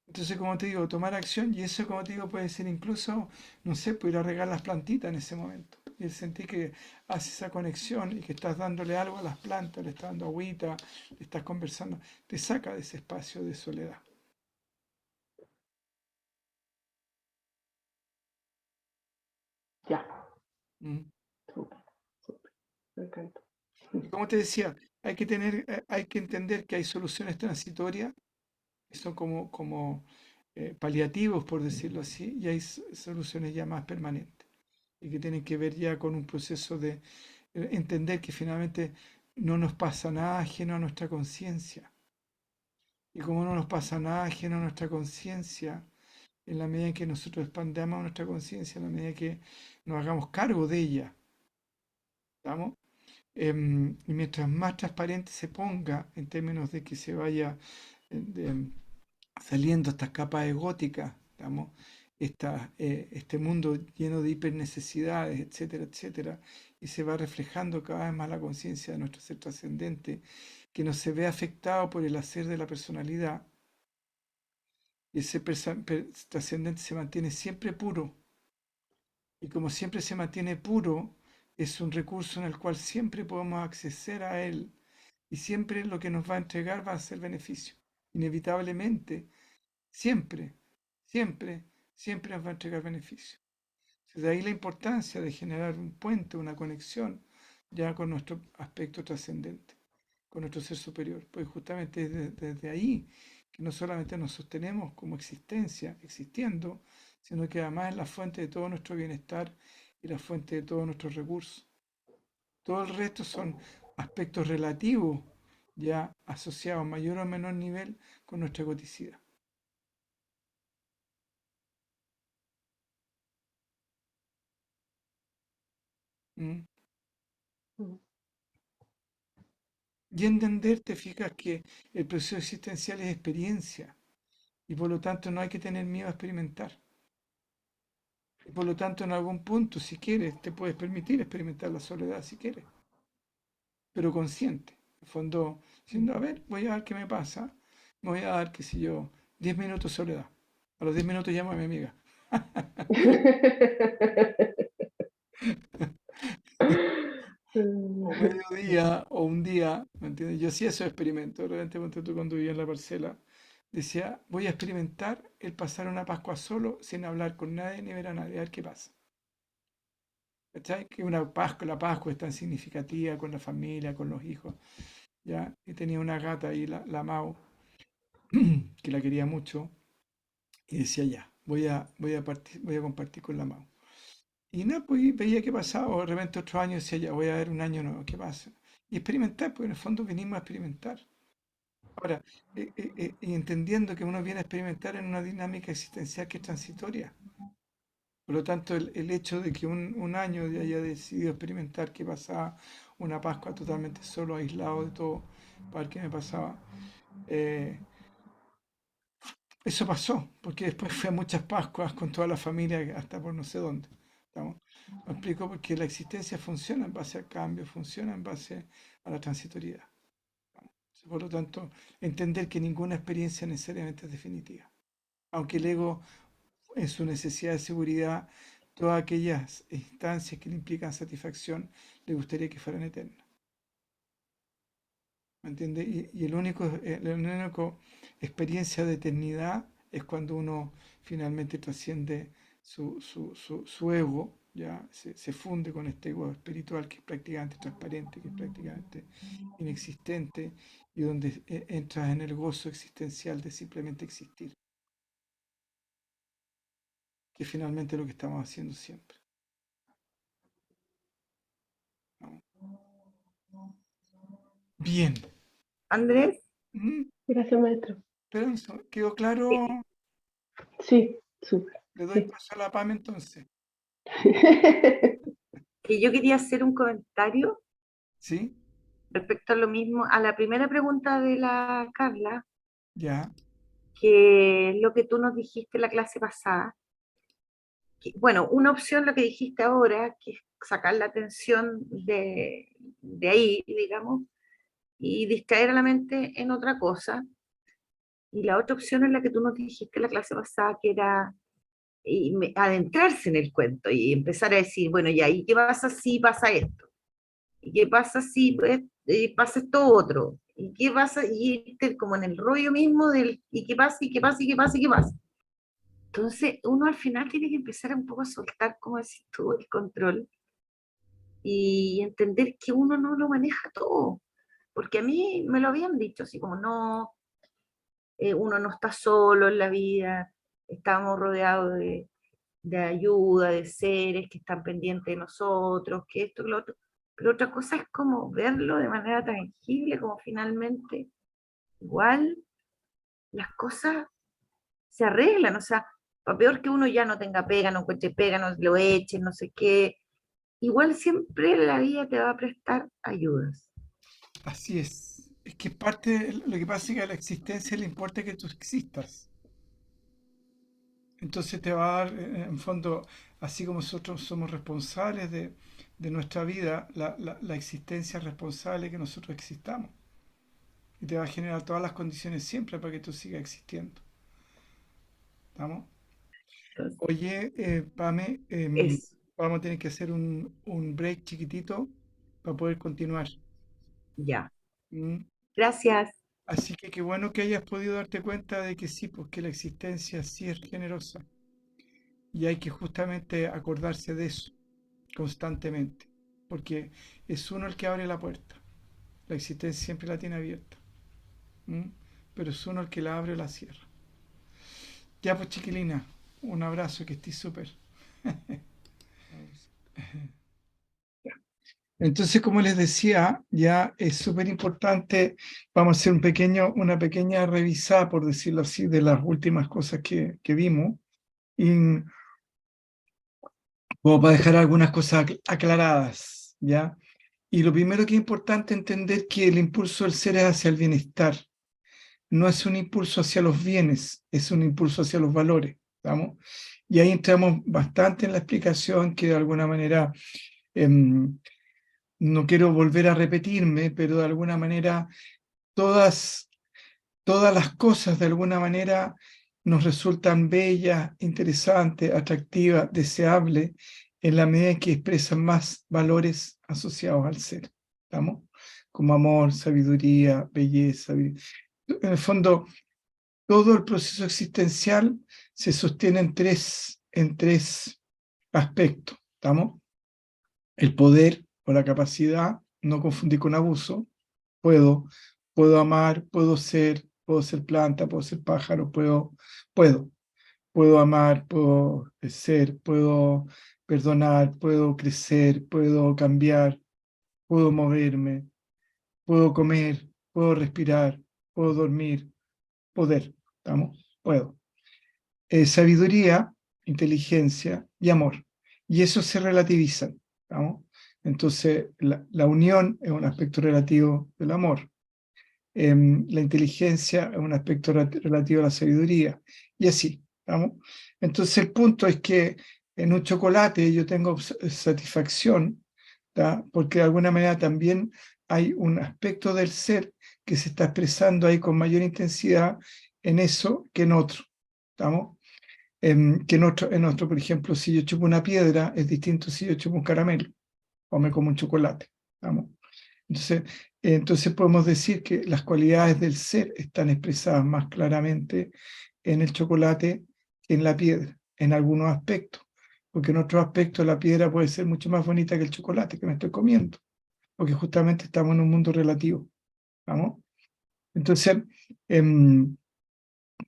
Entonces, como te digo, tomar acción y eso, como te digo, puede ser incluso, no sé, pues ir a regar las plantitas en ese momento. Y el sentir que haces esa conexión y que estás dándole algo a las plantas, le estás dando agüita, le estás conversando, te saca de ese espacio de soledad. Ya. ¿Mm? Súper, súper. Me encanta. Y como te decía, hay que entender que hay soluciones transitorias que son como paliativos, por decirlo así, y hay soluciones ya más permanentes y que tienen que ver ya con un proceso de entender que finalmente no nos pasa nada ajeno a nuestra conciencia. Y como no nos pasa nada ajeno a nuestra conciencia, en la medida en que nosotros expandamos nuestra conciencia, en la medida que nos hagamos cargo de ella, ¿estamos? Y mientras más transparente se ponga en términos de que se vaya saliendo estas capas egóticas, ¿estamos? Este mundo lleno de hipernecesidades, etcétera, etcétera, y se va reflejando cada vez más la conciencia de nuestro ser trascendente, que no se ve afectado por el hacer de la personalidad, y ese trascendente se mantiene siempre puro, y como siempre se mantiene puro, es un recurso en el cual siempre podemos acceder a él, y siempre lo que nos va a entregar va a ser beneficio, inevitablemente, siempre, siempre, siempre nos va a entregar beneficio. De ahí la importancia de generar un puente, una conexión ya con nuestro aspecto trascendente, con nuestro ser superior. Pues justamente desde ahí que no solamente nos sostenemos como existencia, existiendo, sino que además es la fuente de todo nuestro bienestar y la fuente de todos nuestros recursos. Todo el resto son aspectos relativos ya asociados a mayor o menor nivel con nuestra egoticidad. ¿Mm? Mm. Y entender, te fijas que el proceso existencial es experiencia y por lo tanto no hay que tener miedo a experimentar. Y por lo tanto en algún punto, si quieres, te puedes permitir experimentar la soledad si quieres, pero consciente. En el fondo, diciendo, a ver, voy a ver qué me pasa, me voy a dar, qué sé yo, 10 minutos de soledad. A los 10 minutos llamo a mi amiga. O mediodía, o un día, ¿me entiendes? Yo hacía esos experimentos, de repente ponte tú cuando vivía en la parcela, decía, voy a experimentar el pasar una Pascua solo, sin hablar con nadie ni ver a nadie, a ver qué pasa. ¿Cachai? Que una Pascua, la Pascua es tan significativa con la familia, con los hijos, ¿ya? Y tenía una gata ahí, la Mau, que la quería mucho, y decía, ya, voy a compartir con la Mau. Y nada, pues y veía qué pasaba, o de repente otro año decía, ya, voy a ver un año nuevo, ¿qué pasa? Y experimentar, porque en el fondo venimos a experimentar. Ahora, y entendiendo que uno viene a experimentar en una dinámica existencial que es transitoria. Por lo tanto, el hecho de que un año haya decidido experimentar que pasaba una Pascua totalmente solo, aislado de todo, para ver qué me pasaba, eh, eso pasó, porque después fue a muchas Pascuas con toda la familia, hasta por no sé dónde. ¿Estamos? Me explico porque la existencia funciona en base al cambio, funciona en base a la transitoriedad. Por lo tanto, entender que ninguna experiencia necesariamente es definitiva. Aunque el ego, en su necesidad de seguridad, todas aquellas instancias que le implican satisfacción, le gustaría que fueran eternas. ¿Me entiende? Y la única experiencia de eternidad es cuando uno finalmente trasciende su ego, ya se funde con este ego espiritual que es prácticamente transparente, que es prácticamente inexistente, y donde entras en el gozo existencial de simplemente existir, que es finalmente lo que estamos haciendo siempre, ¿no? Bien. Andrés, Gracias, maestro. Esperanza, ¿quedó claro? Sí, súper. Le doy Sí. paso a la PAM entonces. que yo quería hacer un comentario ¿Sí? respecto a lo mismo, a la primera pregunta de la Carla, Ya. que es lo que tú nos dijiste la clase pasada. Bueno, una opción, lo que dijiste ahora, que es sacar la atención de ahí, digamos, y distraer a la mente en otra cosa. Y la otra opción es la que tú nos dijiste la clase pasada, que era adentrarse en el cuento y empezar a decir, bueno, ya, ¿y qué pasa si pasa esto? ¿Y qué pasa si pasa esto otro? ¿Y qué pasa? Y como en el rollo mismo del ¿y qué pasa? ¿Y qué pasa? ¿Y qué pasa? ¿Y qué pasa? Entonces, uno al final tiene que empezar un poco a soltar, como decís tú, el control y entender que uno no lo maneja todo. Porque a mí me lo habían dicho, así como no, uno no está solo en la vida, estamos rodeados de ayuda, de seres que están pendientes de nosotros, que esto, que lo otro. Pero otra cosa es como verlo de manera tangible, como finalmente igual las cosas se arreglan, o sea, para peor que uno ya no tenga pega, no encuentre pega, no lo echen, no sé qué, igual siempre la vida te va a prestar ayudas. Así es. Es que parte, lo que pasa es que a la existencia le importa que tú existas. Entonces te va a dar, en fondo, así como nosotros somos responsables de nuestra vida, la existencia es responsable de que nosotros existamos. Y te va a generar todas las condiciones siempre para que tú sigas existiendo. ¿Estamos? Entonces, Oye, Pame, es, vamos a tener que hacer un break chiquitito para poder continuar. ya. ¿Mm? Gracias. Así que qué bueno que hayas podido darte cuenta de que sí, pues que la existencia sí es generosa. Y hay que justamente acordarse de eso constantemente, porque es uno el que abre la puerta. La existencia siempre la tiene abierta, ¿m? Pero es uno el que la abre o la cierra. Ya pues chiquilina, un abrazo, que estés súper. Entonces, como les decía, ya es súper importante, vamos a hacer una pequeña revisada, por decirlo así, de las últimas cosas que vimos, y como para dejar algunas cosas aclaradas, ¿ya? Y lo primero que es importante entender que el impulso del ser es hacia el bienestar. No es un impulso hacia los bienes, es un impulso hacia los valores, ¿estamos? Y ahí entramos bastante en la explicación que de alguna manera, no quiero volver a repetirme, pero de alguna manera todas las cosas de alguna manera nos resultan bellas, interesantes, atractivas, deseables, en la medida en que expresan más valores asociados al ser, ¿estamos? Como amor, sabiduría, belleza. En el fondo, todo el proceso existencial se sostiene en tres aspectos, ¿estamos? El poder o la capacidad, no confundir con abuso. Puedo amar, puedo ser planta, puedo ser pájaro, puedo amar, puedo ser, puedo perdonar, puedo crecer, puedo cambiar, puedo moverme, puedo comer, puedo respirar, puedo dormir, poder, ¿estamos? Puedo. Sabiduría, inteligencia y amor. Y eso se relativizan, ¿estamos? Entonces, la unión es un aspecto relativo del amor. La inteligencia es un aspecto relativo a la sabiduría. Y así, ¿estamos? Entonces, el punto es que en un chocolate yo tengo satisfacción, ¿tá? Porque de alguna manera también hay un aspecto del ser que se está expresando ahí con mayor intensidad en eso que en otro. ¿Estamos? Que en otro, por ejemplo, si yo chupo una piedra, es distinto si yo chupo un caramelo o me como un chocolate. ¿Estamos? Entonces podemos decir que las cualidades del ser están expresadas más claramente en el chocolate que en la piedra, en algunos aspectos, porque en otros aspectos la piedra puede ser mucho más bonita que el chocolate que me estoy comiendo, porque justamente estamos en un mundo relativo. ¿Vamos? Entonces,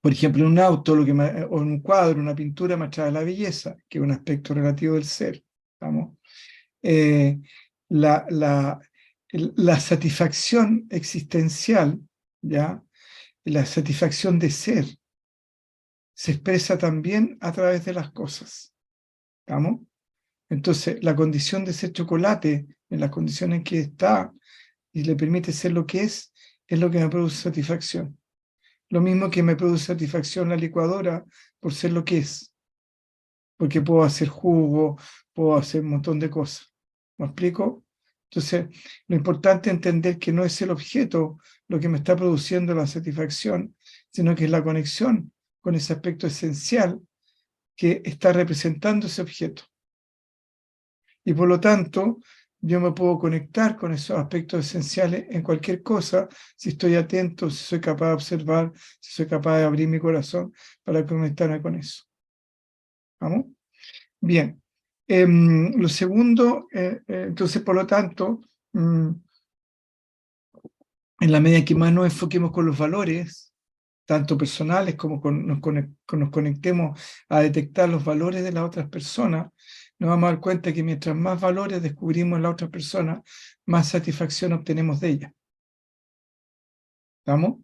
por ejemplo, en un auto o en un cuadro, una pintura me atrae la belleza, que es un aspecto relativo del ser. ¿Vamos? La satisfacción existencial, ¿ya? La satisfacción de ser, se expresa también a través de las cosas. ¿Estamos? Entonces, la condición de ser chocolate, en las condiciones en que está, y le permite ser lo que es lo que me produce satisfacción. Lo mismo que me produce satisfacción la licuadora por ser lo que es. Porque puedo hacer jugo, puedo hacer un montón de cosas. ¿Me explico? Entonces, lo importante es entender que no es el objeto lo que me está produciendo la satisfacción, sino que es la conexión con ese aspecto esencial que está representando ese objeto. Y por lo tanto, yo me puedo conectar con esos aspectos esenciales en cualquier cosa, si estoy atento, si soy capaz de observar, si soy capaz de abrir mi corazón para conectarme con eso. ¿Vamos? Bien. Lo segundo, entonces, por lo tanto, en la medida que más nos enfoquemos con los valores, tanto personales como nos conectemos a detectar los valores de las otras personas, nos vamos a dar cuenta que mientras más valores descubrimos en la otra persona, más satisfacción obtenemos de ella. ¿Estamos?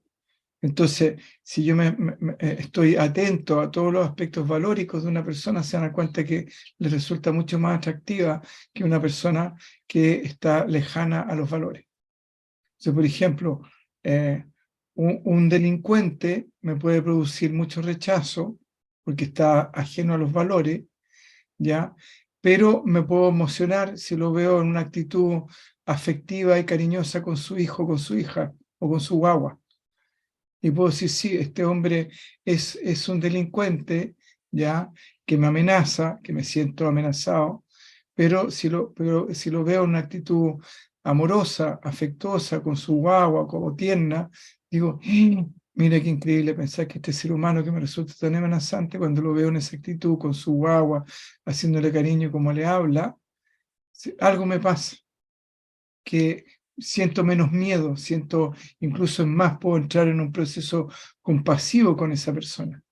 Entonces, si yo estoy atento a todos los aspectos valóricos de una persona, se dan cuenta que le resulta mucho más atractiva que una persona que está lejana a los valores. Entonces, por ejemplo, un delincuente me puede producir mucho rechazo porque está ajeno a los valores, ¿ya? Pero me puedo emocionar si lo veo en una actitud afectiva y cariñosa con su hijo, con su hija o con su guagua. Y puedo decir, sí, este hombre es un delincuente, ¿ya? Que me amenaza, que me siento amenazado, pero si lo veo en una actitud amorosa, afectuosa, con su guagua, como tierna, digo, mira qué increíble pensar que este ser humano que me resulta tan amenazante, cuando lo veo en esa actitud, con su guagua, haciéndole cariño como le habla, algo me pasa, que siento menos miedo, siento incluso más, puedo entrar en un proceso compasivo con esa persona.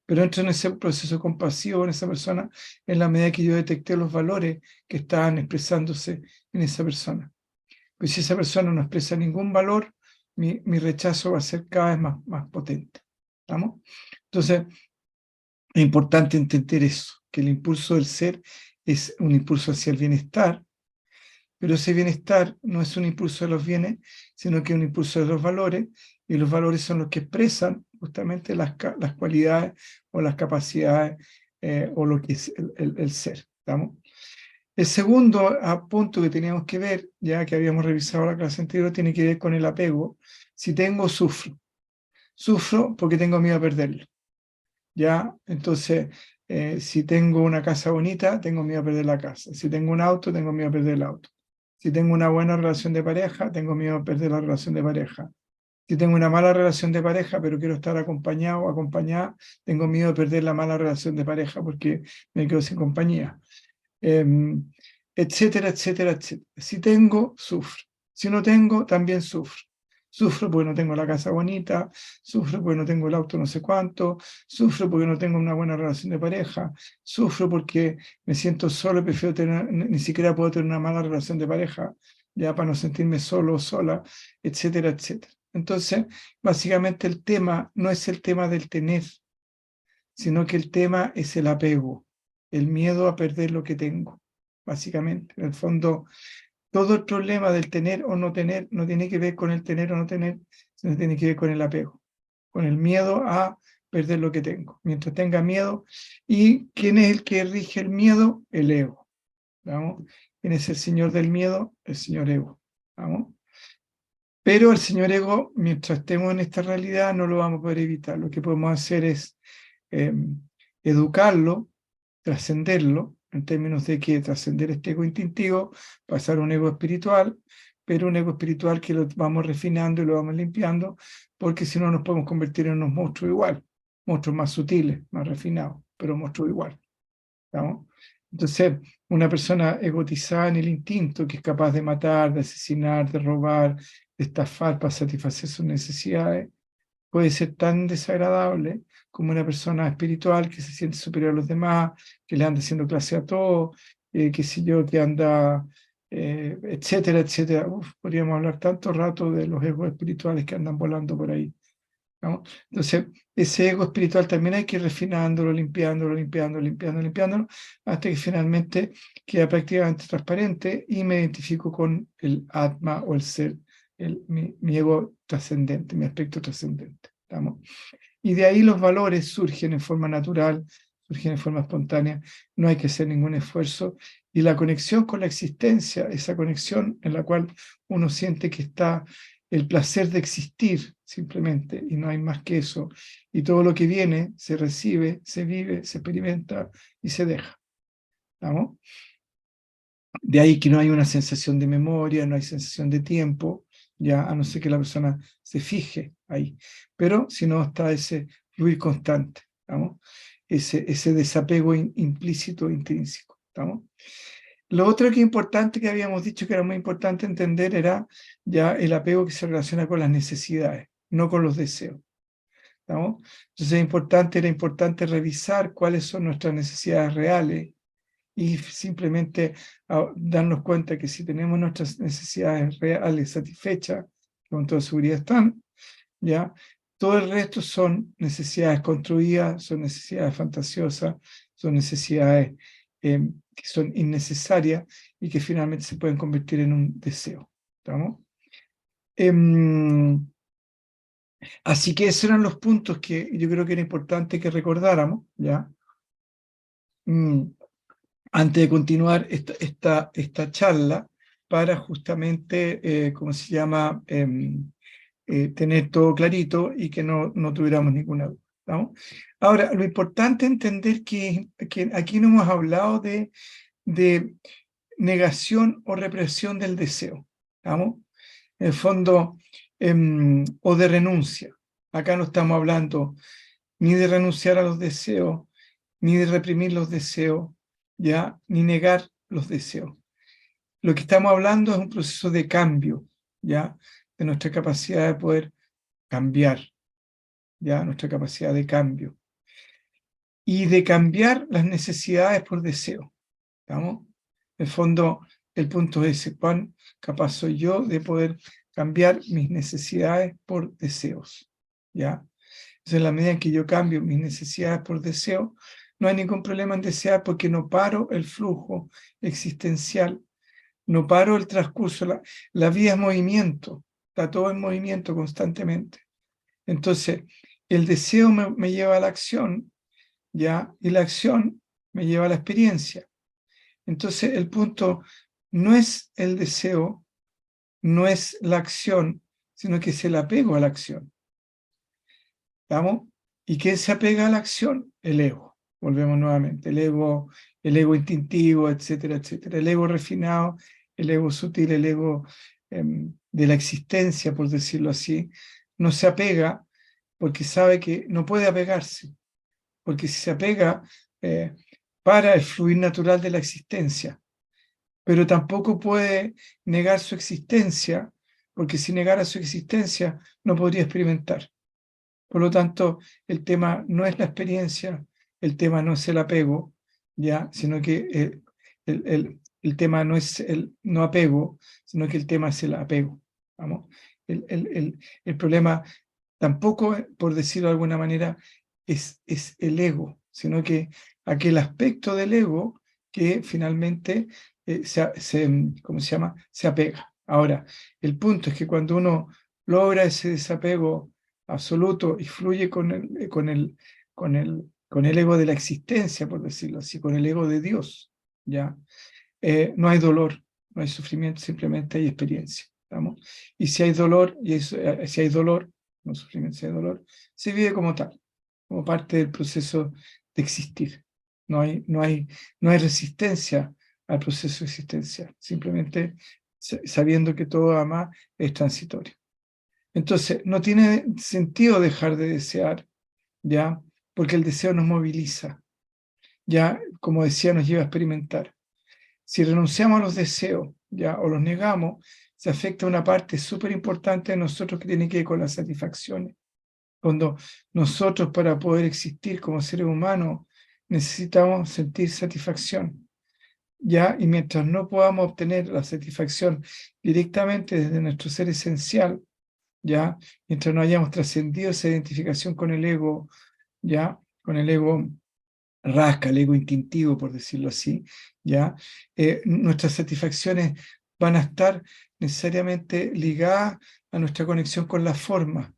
Pero entro en ese proceso compasivo con esa persona en la medida que yo detecté los valores que estaban expresándose en esa persona. Pues si esa persona no expresa ningún valor, mi rechazo va a ser cada vez más potente. ¿Estamos? Entonces, es importante entender eso, que el impulso del ser es un impulso hacia el bienestar, pero ese bienestar no es un impulso de los bienes, sino que es un impulso de los valores, y los valores son los que expresan justamente las cualidades o las capacidades o lo que es el ser. ¿Estamos? El segundo punto que teníamos que ver, ya que habíamos revisado la clase anterior, tiene que ver con el apego. Si tengo, sufro. Sufro porque tengo miedo a perderlo. ¿Ya? Entonces, si tengo una casa bonita, tengo miedo a perder la casa. Si tengo un auto, tengo miedo a perder el auto. Si tengo una buena relación de pareja, tengo miedo a perder la relación de pareja. Si tengo una mala relación de pareja, pero quiero estar acompañado o acompañada, tengo miedo de perder la mala relación de pareja porque me quedo sin compañía. Etcétera, etcétera, etcétera. Si tengo, sufro. Si no tengo, también sufro. Sufro porque no tengo la casa bonita, sufro porque no tengo el auto no sé cuánto, sufro porque no tengo una buena relación de pareja, sufro porque me siento solo y prefiero ni siquiera puedo tener una mala relación de pareja, ya para no sentirme solo o sola, etcétera, etcétera. Entonces, básicamente el tema no es el tema del tener, sino que el tema es el apego, el miedo a perder lo que tengo, básicamente. En el fondo, todo el problema del tener o no tener no tiene que ver con el tener o no tener, sino tiene que ver con el apego, con el miedo a perder lo que tengo. Mientras tenga miedo. ¿Y quién es el que rige el miedo? El ego. ¿Vamos? ¿Quién es el señor del miedo? El señor ego. ¿Vamos? Pero el señor ego, mientras estemos en esta realidad, no lo vamos a poder evitar. Lo que podemos hacer es educarlo, trascenderlo, en términos de que trascender este ego instintivo, pasar a un ego espiritual, pero un ego espiritual que lo vamos refinando y lo vamos limpiando, porque si no nos podemos convertir en unos monstruos igual, monstruos más sutiles, más refinados, pero monstruos igual. ¿Vamos? Entonces, una persona egotizada en el instinto, que es capaz de matar, de asesinar, de robar, de estafar para satisfacer sus necesidades, puede ser tan desagradable como una persona espiritual que se siente superior a los demás, que le anda haciendo clase a todos, qué sé yo, que anda, etcétera, etcétera. Uf, podríamos hablar tanto rato de los egos espirituales que andan volando por ahí, ¿no? Entonces, ese ego espiritual también hay que ir refinándolo, limpiándolo, hasta que finalmente queda prácticamente transparente y me identifico con el Atma o el ser, mi ego trascendente, mi aspecto trascendente. ¿Estamos? Y de ahí los valores surgen en forma natural, surgen en forma espontánea, no hay que hacer ningún esfuerzo. Y la conexión con la existencia, esa conexión en la cual uno siente que está el placer de existir simplemente, y no hay más que eso. Y todo lo que viene se recibe, se vive, se experimenta y se deja. ¿Estamos? De ahí que no hay una sensación de memoria, no hay sensación de tiempo, ya a no ser que la persona se fije ahí. Pero si no, está ese fluir constante, ¿estamos? Ese desapego implícito, intrínseco. ¿Estamos? Lo otro que es importante, que habíamos dicho que era muy importante entender, era ya el apego que se relaciona con las necesidades, no con los deseos. ¿Estamos? Entonces era importante revisar cuáles son nuestras necesidades reales y simplemente darnos cuenta que si tenemos nuestras necesidades reales satisfechas, con toda seguridad están, ¿ya? Todo el resto son necesidades construidas, son necesidades fantasiosas, son necesidades que son innecesarias y que finalmente se pueden convertir en un deseo. ¿Estamos? Así que esos eran los puntos que yo creo que era importante que recordáramos, ¿ya? Antes de continuar esta charla, para justamente, ¿cómo se llama?, tener todo clarito y que no tuviéramos ninguna duda. ¿No? Ahora, lo importante es entender que aquí no hemos hablado de negación o represión del deseo, ¿estamos? En el fondo, o de renuncia. Acá no estamos hablando ni de renunciar a los deseos, ni de reprimir los deseos, ¿ya? Ni negar los deseos. Lo que estamos hablando es un proceso de cambio, ¿ya? De nuestra capacidad de poder cambiar, ¿ya? Nuestra capacidad de cambio. Y de cambiar las necesidades por deseo, ¿estamos? En el fondo, el punto es ese: ¿cuán capaz soy yo de poder cambiar mis necesidades por deseos? ¿Ya? Entonces, en la medida en que yo cambio mis necesidades por deseo, no hay ningún problema en desear, porque no paro el flujo existencial, no paro el transcurso. La vida es movimiento, está todo en movimiento constantemente. Entonces, el deseo me lleva a la acción, ¿ya? Y la acción me lleva a la experiencia. Entonces, el punto no es el deseo, no es la acción, sino que es el apego a la acción. ¿Estamos? ¿Y quién se apega a la acción? El ego. Volvemos nuevamente. El ego instintivo, etcétera, etcétera. El ego refinado, el ego sutil, el ego de la existencia, por decirlo así, no se apega porque sabe que no puede apegarse. Porque si se apega, para el fluir natural de la existencia. Pero tampoco puede negar su existencia, porque si negara su existencia no podría experimentar. Por lo tanto, el tema no es la experiencia, el tema no es el apego, ¿ya? Sino que el tema no es el no apego, sino que el tema es el apego. ¿Vamos? El problema tampoco, por decirlo de alguna manera, es el ego, sino que aquel aspecto del ego que finalmente ¿cómo se llama?, se apega. Ahora, el punto es que cuando uno logra ese desapego absoluto y fluye con el ego de la existencia, por decirlo así, con el ego de Dios, ¿ya? No hay dolor, no hay sufrimiento, simplemente hay experiencia, ¿estamos? Y si hay dolor, si hay dolor, no sufrimiento, si hay dolor, se vive como tal, como parte del proceso de existir. No hay resistencia al proceso existencial, simplemente sabiendo que todo además es transitorio. Entonces, no tiene sentido dejar de desear, ¿ya? Porque el deseo nos moviliza, ya, como decía, nos lleva a experimentar. Si renunciamos a los deseos, ¿ya? O los negamos, se afecta una parte súper importante de nosotros que tiene que ver con las satisfacciones. Cuando nosotros, para poder existir como seres humanos, necesitamos sentir satisfacción, ¿ya? Y mientras no podamos obtener la satisfacción directamente desde nuestro ser esencial, ¿ya? Mientras no hayamos trascendido esa identificación con el ego, ¿ya? Con el ego rasca, el ego instintivo, por decirlo así, ¿ya? Nuestras satisfacciones van a estar necesariamente ligadas a nuestra conexión con la forma,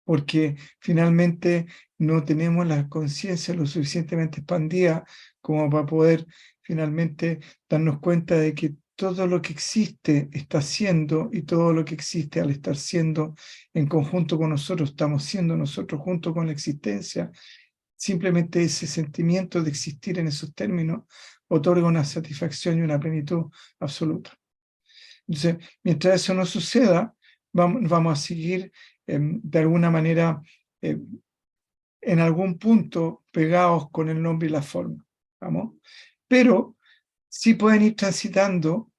porque finalmente no tenemos la conciencia lo suficientemente expandida como para poder finalmente darnos cuenta de que todo lo que existe está siendo, y todo lo que existe al estar siendo en conjunto con nosotros, estamos siendo nosotros junto con la existencia. Simplemente ese sentimiento de existir en esos términos otorga una satisfacción y una plenitud absoluta. Entonces, mientras eso no suceda, vamos a seguir de alguna manera en algún punto pegados con el nombre y la forma, ¿vamos? Pero sí pueden ir transitando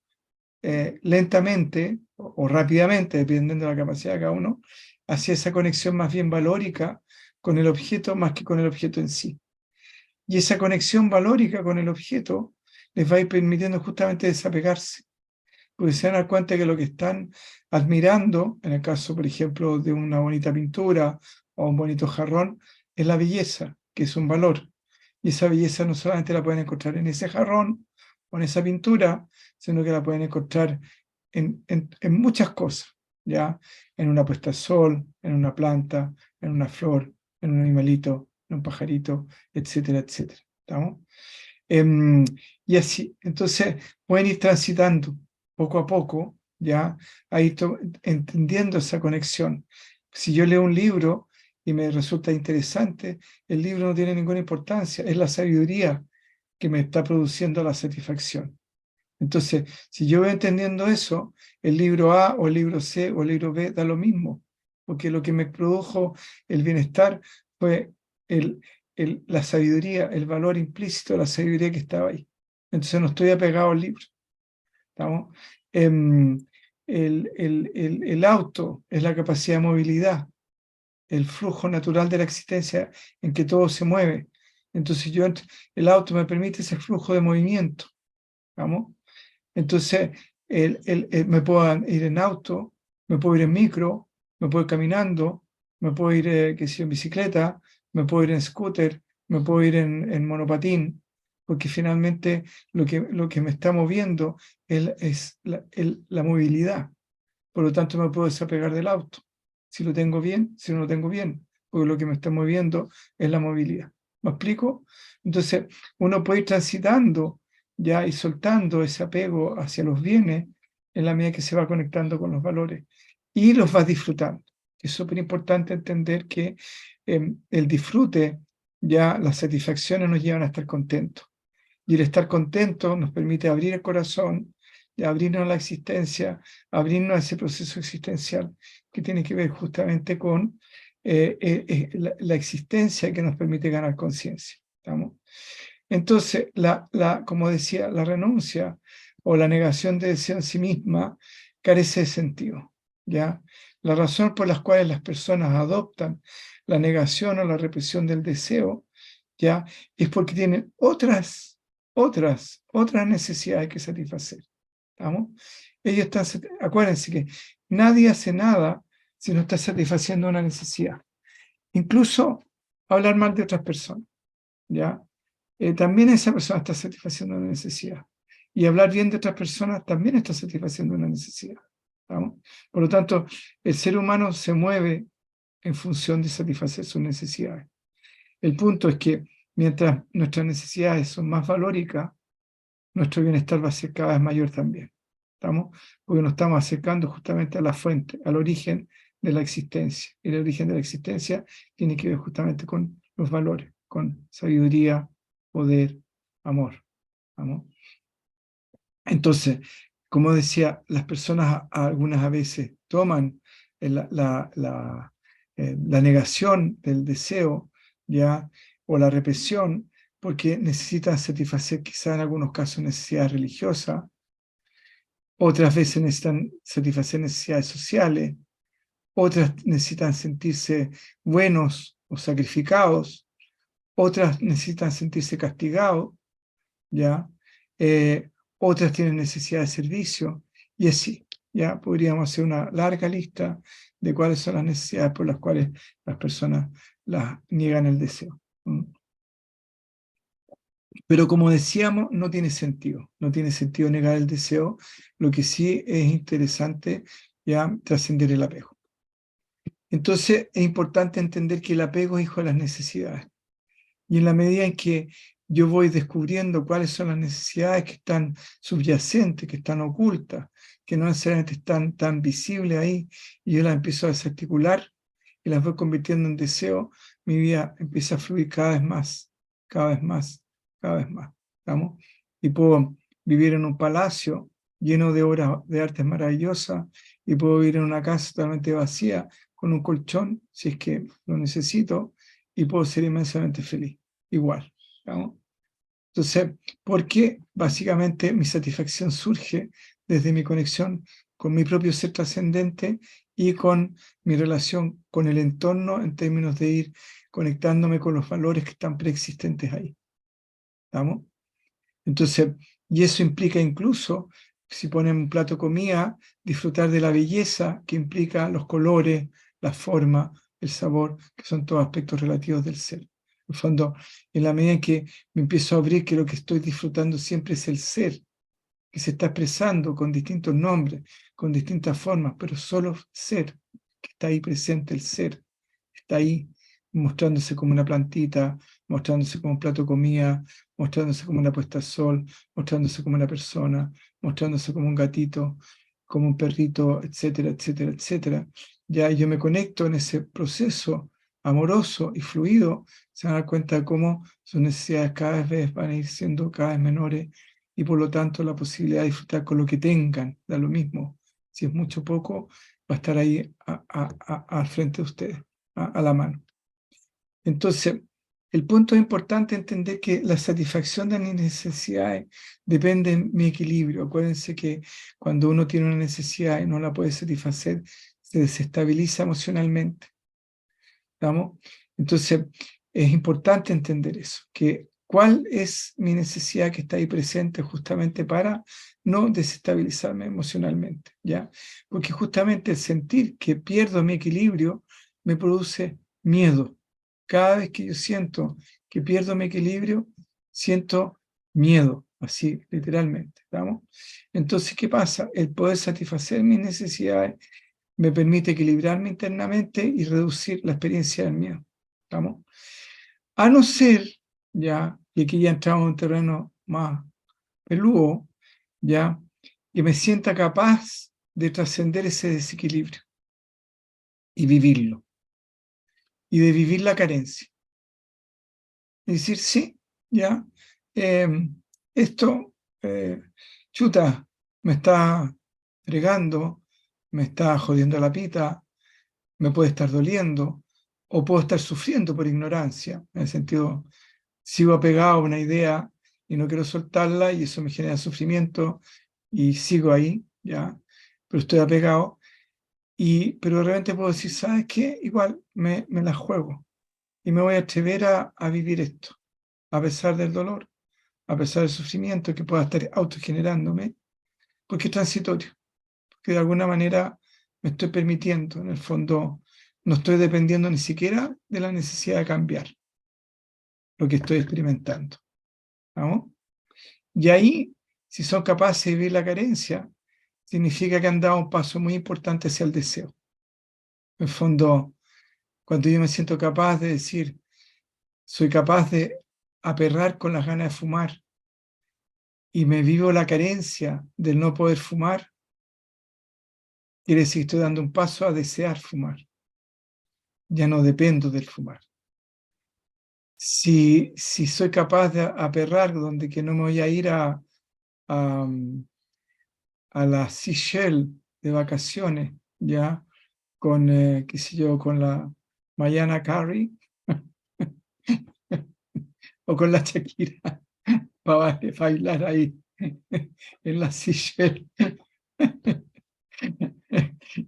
lentamente o rápidamente, dependiendo de la capacidad de cada uno, hacia esa conexión más bien valórica con el objeto más que con el objeto en sí. Y esa conexión valórica con el objeto les va a ir permitiendo justamente desapegarse, porque se van a dar cuenta que lo que están admirando, en el caso, por ejemplo, de una bonita pintura o un bonito jarrón, es la belleza, que es un valor. Y esa belleza no solamente la pueden encontrar en ese jarrón o en esa pintura, sino que la pueden encontrar en muchas cosas, ¿ya? En una puesta de sol, en una planta, en una flor, en un animalito, en un pajarito, etcétera, etcétera. ¿Estamos? Y así, entonces pueden ir transitando poco a poco, ¿ya? Ahí entendiendo esa conexión. Si yo leo un libro y me resulta interesante, el libro no tiene ninguna importancia, es la sabiduría que me está produciendo la satisfacción. Entonces, si yo voy entendiendo eso, el libro A o el libro C o el libro B da lo mismo, porque lo que me produjo el bienestar fue la sabiduría, el valor implícito de la sabiduría que estaba ahí. Entonces no estoy apegado al libro. ¿Estamos? El auto es la capacidad de movilidad, el flujo natural de la existencia en que todo se mueve. Entonces el auto me permite ese flujo de movimiento. ¿Estamos? Entonces me puedo ir en auto, me puedo ir en micro, me puedo ir caminando, me puedo ir en bicicleta, me puedo ir en scooter, me puedo ir en monopatín, porque finalmente lo que me está moviendo es la movilidad. Por lo tanto, me puedo desapegar del auto. Si lo tengo bien, si no lo tengo bien, porque lo que me está moviendo es la movilidad. ¿Me explico? Entonces, uno puede ir transitando ya y soltando ese apego hacia los bienes en la medida que se va conectando con los valores y los va disfrutando. Es súper importante entender que el disfrute, ya las satisfacciones nos llevan a estar contentos. Y el estar contento nos permite abrir el corazón, abrirnos a la existencia, abrirnos a ese proceso existencial que tiene que ver justamente con la existencia que nos permite ganar conciencia. ¿Estamos? Entonces, como decía, la renuncia o la negación de deseo en sí misma carece de sentido, ¿ya? La razón por la cual las personas adoptan la negación o la represión del deseo, ¿ya? Es porque tienen otras necesidades que satisfacer. ¿Estamos? Ellos acuérdense que nadie hace nada si no está satisfaciendo una necesidad. Incluso hablar mal de otras personas, ¿ya? También esa persona está satisfaciendo una necesidad. Y hablar bien de otras personas también está satisfaciendo una necesidad. ¿Estamos? Por lo tanto, el ser humano se mueve en función de satisfacer sus necesidades. El punto es que mientras nuestras necesidades son más valóricas, nuestro bienestar va a ser cada vez mayor también. ¿Estamos? Porque nos estamos acercando justamente a la fuente, al origen de la existencia. Y el origen de la existencia tiene que ver justamente con los valores, con sabiduría, poder, amor. ¿Amor? Entonces, como decía, las personas algunas a veces toman la negación del deseo, ¿ya? O la represión, porque necesitan satisfacer quizá en algunos casos necesidades religiosas, otras veces necesitan satisfacer necesidades sociales, otras necesitan sentirse buenos o sacrificados, otras necesitan sentirse castigados, ¿ya? Otras tienen necesidad de servicio, y así, ¿ya? Podríamos hacer una larga lista de cuáles son las necesidades por las cuales las personas las niegan el deseo. Pero como decíamos, no tiene sentido negar el deseo. Lo que sí es interesante, ya, trascender el apego. Entonces es importante entender que el apego es hijo de las necesidades. Y en la medida en que yo voy descubriendo cuáles son las necesidades que están subyacentes, que están ocultas, que no necesariamente están tan visibles ahí, y yo las empiezo a desarticular y las voy convirtiendo en deseo, mi vida empieza a fluir cada vez más, cada vez más, cada vez más. ¿Estamos? Y puedo vivir en un palacio lleno de obras de artes maravillosas, y puedo vivir en una casa totalmente vacía, con un colchón, si es que lo necesito, y puedo ser inmensamente feliz, igual. ¿No? Entonces, porque básicamente mi satisfacción surge desde mi conexión con mi propio ser trascendente y con mi relación con el entorno en términos de ir conectándome con los valores que están preexistentes ahí. ¿Estamos? Entonces, y eso implica incluso, si ponen un plato de comida, disfrutar de la belleza que implica los colores, la forma, el sabor, que son todos aspectos relativos del ser. En el fondo, en la medida en que me empiezo a abrir, que lo que estoy disfrutando siempre es el ser, que se está expresando con distintos nombres, con distintas formas, pero solo ser, que está ahí presente, el ser, está ahí mostrándose como una plantita, mostrándose como un plato de comida, mostrándose como una puesta al sol, mostrándose como una persona, mostrándose como un gatito, como un perrito, etcétera, etcétera, etcétera. Ya yo me conecto en ese proceso amoroso y fluido, se van a dar cuenta de cómo sus necesidades cada vez van a ir siendo cada vez menores, y por lo tanto la posibilidad de disfrutar con lo que tengan, da lo mismo. Si es mucho o poco, va a estar ahí al frente de ustedes, a la mano. Entonces, el punto es importante entender que la satisfacción de mis necesidades depende de mi equilibrio. Acuérdense que cuando uno tiene una necesidad y no la puede satisfacer, se desestabiliza emocionalmente. ¿Estamos? Entonces, es importante entender eso, que cuál es mi necesidad que está ahí presente justamente para no desestabilizarme emocionalmente, ¿ya? Porque justamente el sentir que pierdo mi equilibrio me produce miedo. Cada vez que yo siento que pierdo mi equilibrio, siento miedo, así literalmente, ¿estamos? Entonces, ¿qué pasa? El poder satisfacer mis necesidades me permite equilibrarme internamente y reducir la experiencia del miedo, ¿estamos? A no ser, ya, y aquí ya entramos en un terreno más peludo, ya, que me sienta capaz de trascender ese desequilibrio y vivirlo, y de vivir la carencia. Es decir, sí, ya, esto, chuta, me está fregando, me está jodiendo la pita, me puede estar doliendo, o puedo estar sufriendo por ignorancia, en el sentido, sigo apegado a una idea y no quiero soltarla, y eso me genera sufrimiento, y sigo ahí, ya, pero estoy apegado, pero de repente puedo decir, ¿sabes qué? Igual me la juego, y me voy a atrever a vivir esto, a pesar del dolor, a pesar del sufrimiento que pueda estar autogenerándome, porque es transitorio, porque de alguna manera me estoy permitiendo, en el fondo, no estoy dependiendo ni siquiera de la necesidad de cambiar lo que estoy experimentando, ¿no? Y ahí, si son capaces de vivir la carencia, significa que han dado un paso muy importante hacia el deseo. En el fondo, Cuando yo me siento capaz de decir, soy capaz de aperrar con las ganas de fumar y me vivo la carencia del no poder fumar, quiere decir que estoy dando un paso a desear fumar. Ya no dependo del fumar. Si soy capaz de aperrar donde que no me voy a ir a las Seychelles de vacaciones, ya, con, qué sé yo, con la Mariah Carey o con la Shakira para bailar ahí en las Seychelles.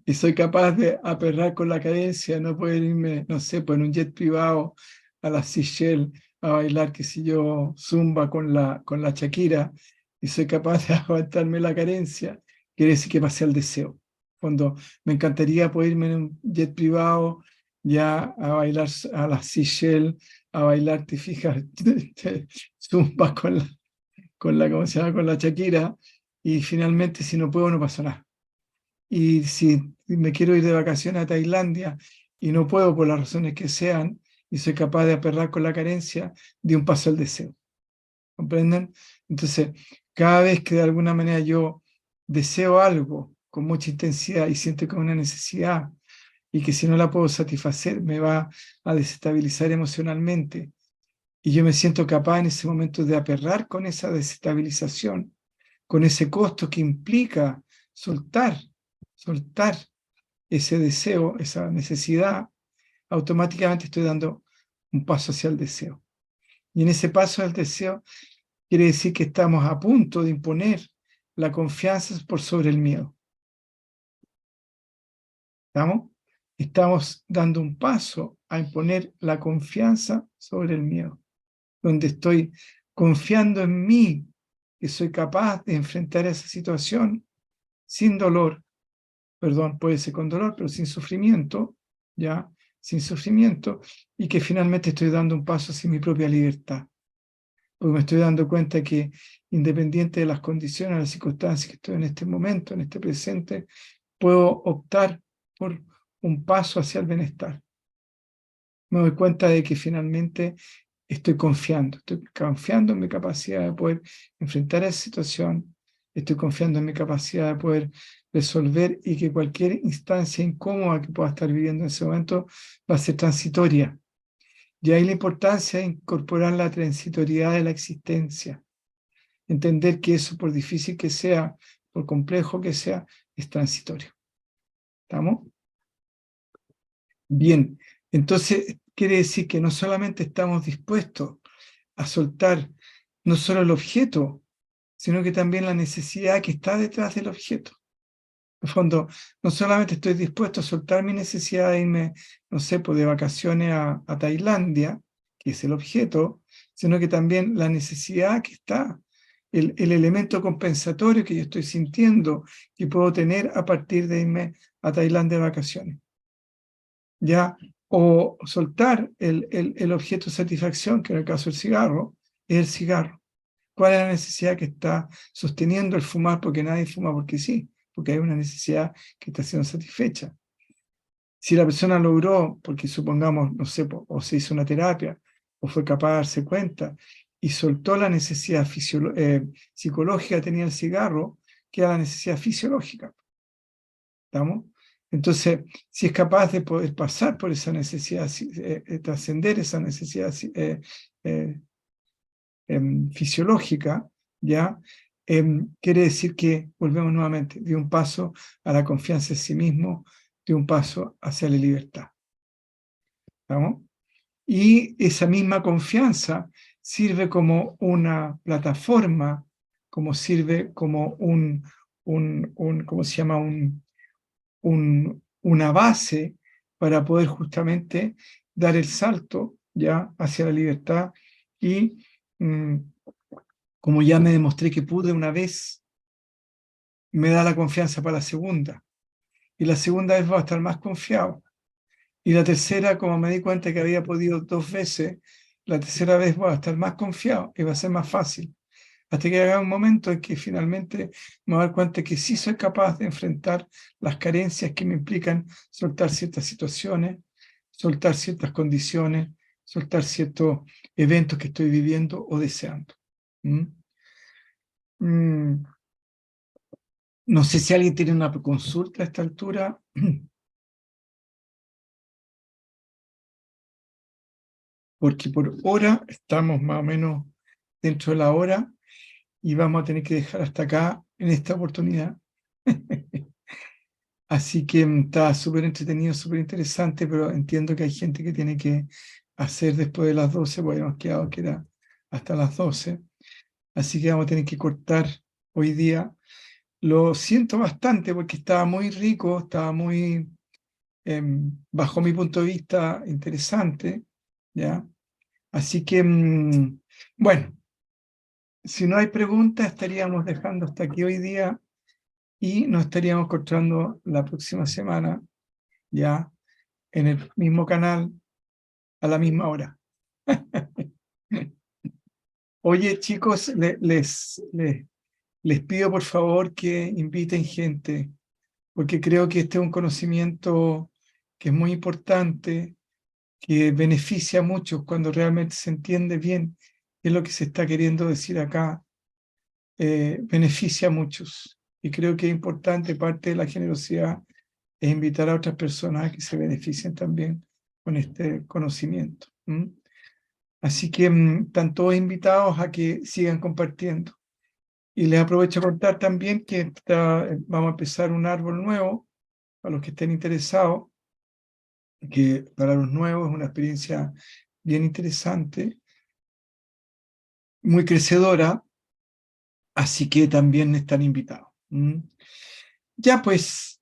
Y soy capaz de aperrar con la cadencia, no poder irme, no sé, pues en un jet privado a las Seychelles a bailar, qué sé yo, zumba con la Shakira, y soy capaz de aguantarme la carencia, quiere decir que pasé al deseo. Cuando me encantaría poder irme en un jet privado ya a bailar a las Seychelles, a bailar, te fijas, zumba ¿cómo se llama? Con la Shakira, y finalmente si no puedo no pasa nada. Y si me quiero ir de vacaciones a Tailandia y no puedo por las razones que sean, y soy capaz de aperrar con la carencia, de un paso al deseo. ¿Comprenden? Entonces, cada vez que de alguna manera yo deseo algo con mucha intensidad y siento que es una necesidad y que si no la puedo satisfacer me va a desestabilizar emocionalmente, y yo me siento capaz en ese momento de aperrar con esa desestabilización, con ese costo que implica soltar ese deseo, esa necesidad, automáticamente estoy dando un paso hacia el deseo. Y en ese paso del deseo quiere decir que estamos a punto de imponer la confianza por sobre el miedo. ¿Estamos? Estamos dando un paso a imponer la confianza sobre el miedo, donde estoy confiando en mí, que soy capaz de enfrentar esa situación sin dolor, perdón, puede ser con dolor, pero sin sufrimiento, ¿ya? Sin sufrimiento, y que finalmente estoy dando un paso hacia mi propia libertad. Porque me estoy dando cuenta que independiente de las condiciones, las circunstancias que estoy en este momento, en este presente, puedo optar por un paso hacia el bienestar. Me doy cuenta de que finalmente estoy confiando en mi capacidad de poder enfrentar esa situación, estoy confiando en mi capacidad de poder resolver, y que cualquier instancia incómoda que pueda estar viviendo en ese momento va a ser transitoria. Y ahí la importancia de incorporar la transitoriedad de la existencia, entender que eso, por difícil que sea, por complejo que sea, es transitorio. ¿Estamos? Bien, entonces quiere decir que no solamente estamos dispuestos a soltar no solo el objeto, sino que también la necesidad que está detrás del objeto. En el fondo, no solamente estoy dispuesto a soltar mi necesidad de irme, no sé, pues de vacaciones a Tailandia, que es el objeto, sino que también la necesidad que está, el elemento compensatorio que yo estoy sintiendo que puedo tener a partir de irme a Tailandia de vacaciones. ¿Ya? O soltar el objeto de satisfacción, que en el caso del cigarro, es el cigarro. ¿Cuál es la necesidad que está sosteniendo el fumar? Porque nadie fuma porque sí, porque hay una necesidad que está siendo satisfecha. Si la persona logró, porque supongamos, no sé, o se hizo una terapia, o fue capaz de darse cuenta, y soltó la necesidad psicológica que tenía el cigarro, queda la necesidad fisiológica. ¿Estamos? Entonces, si es capaz de poder pasar por esa necesidad, trascender esa necesidad fisiológica, ¿ya? Quiere decir que, volvemos nuevamente, de un paso a la confianza en sí mismo, de un paso hacia la libertad. ¿Estamos? Y esa misma confianza sirve como una plataforma, como sirve como ¿cómo se llama? Una base para poder justamente dar el salto ya hacia la libertad. Y como ya me demostré que pude una vez, me da la confianza para la segunda, y la segunda vez voy a estar más confiado, y la tercera, como me di cuenta que había podido 2 veces, la tercera vez voy a estar más confiado y va a ser más fácil, hasta que haga un momento en que finalmente me voy a dar cuenta que sí soy capaz de enfrentar las carencias que me implican soltar ciertas situaciones, soltar ciertas condiciones, soltar ciertos eventos que estoy viviendo o deseando. ¿Mm? No sé si alguien tiene una consulta a esta altura. Porque por hora estamos más o menos dentro de la hora y vamos a tener que dejar hasta acá en esta oportunidad. Así que está súper entretenido, súper interesante, pero entiendo que hay gente que tiene que hacer después de las 12, porque hemos quedado que era hasta las 12. Así que vamos a tener que cortar hoy día. Lo siento bastante porque estaba muy rico, estaba muy, bajo mi punto de vista, interesante, ¿ya? Así que, bueno, si no hay preguntas, estaríamos dejando hasta aquí hoy día y nos estaríamos encontrando la próxima semana, ya en el mismo canal, a la misma hora. Oye, chicos, les pido por favor que inviten gente, porque creo que este es un conocimiento que es muy importante, que beneficia a muchos cuando realmente se entiende bien qué es lo que se está queriendo decir acá. Beneficia a muchos. Y creo que es importante, parte de la generosidad, es invitar a otras personas a que se beneficien también con este conocimiento. Así que están todos invitados a que sigan compartiendo. Y les aprovecho a contar también que vamos a empezar un árbol nuevo, para los que estén interesados, que para los nuevos es una experiencia bien interesante, muy crecedora, así que también están invitados. Ya pues,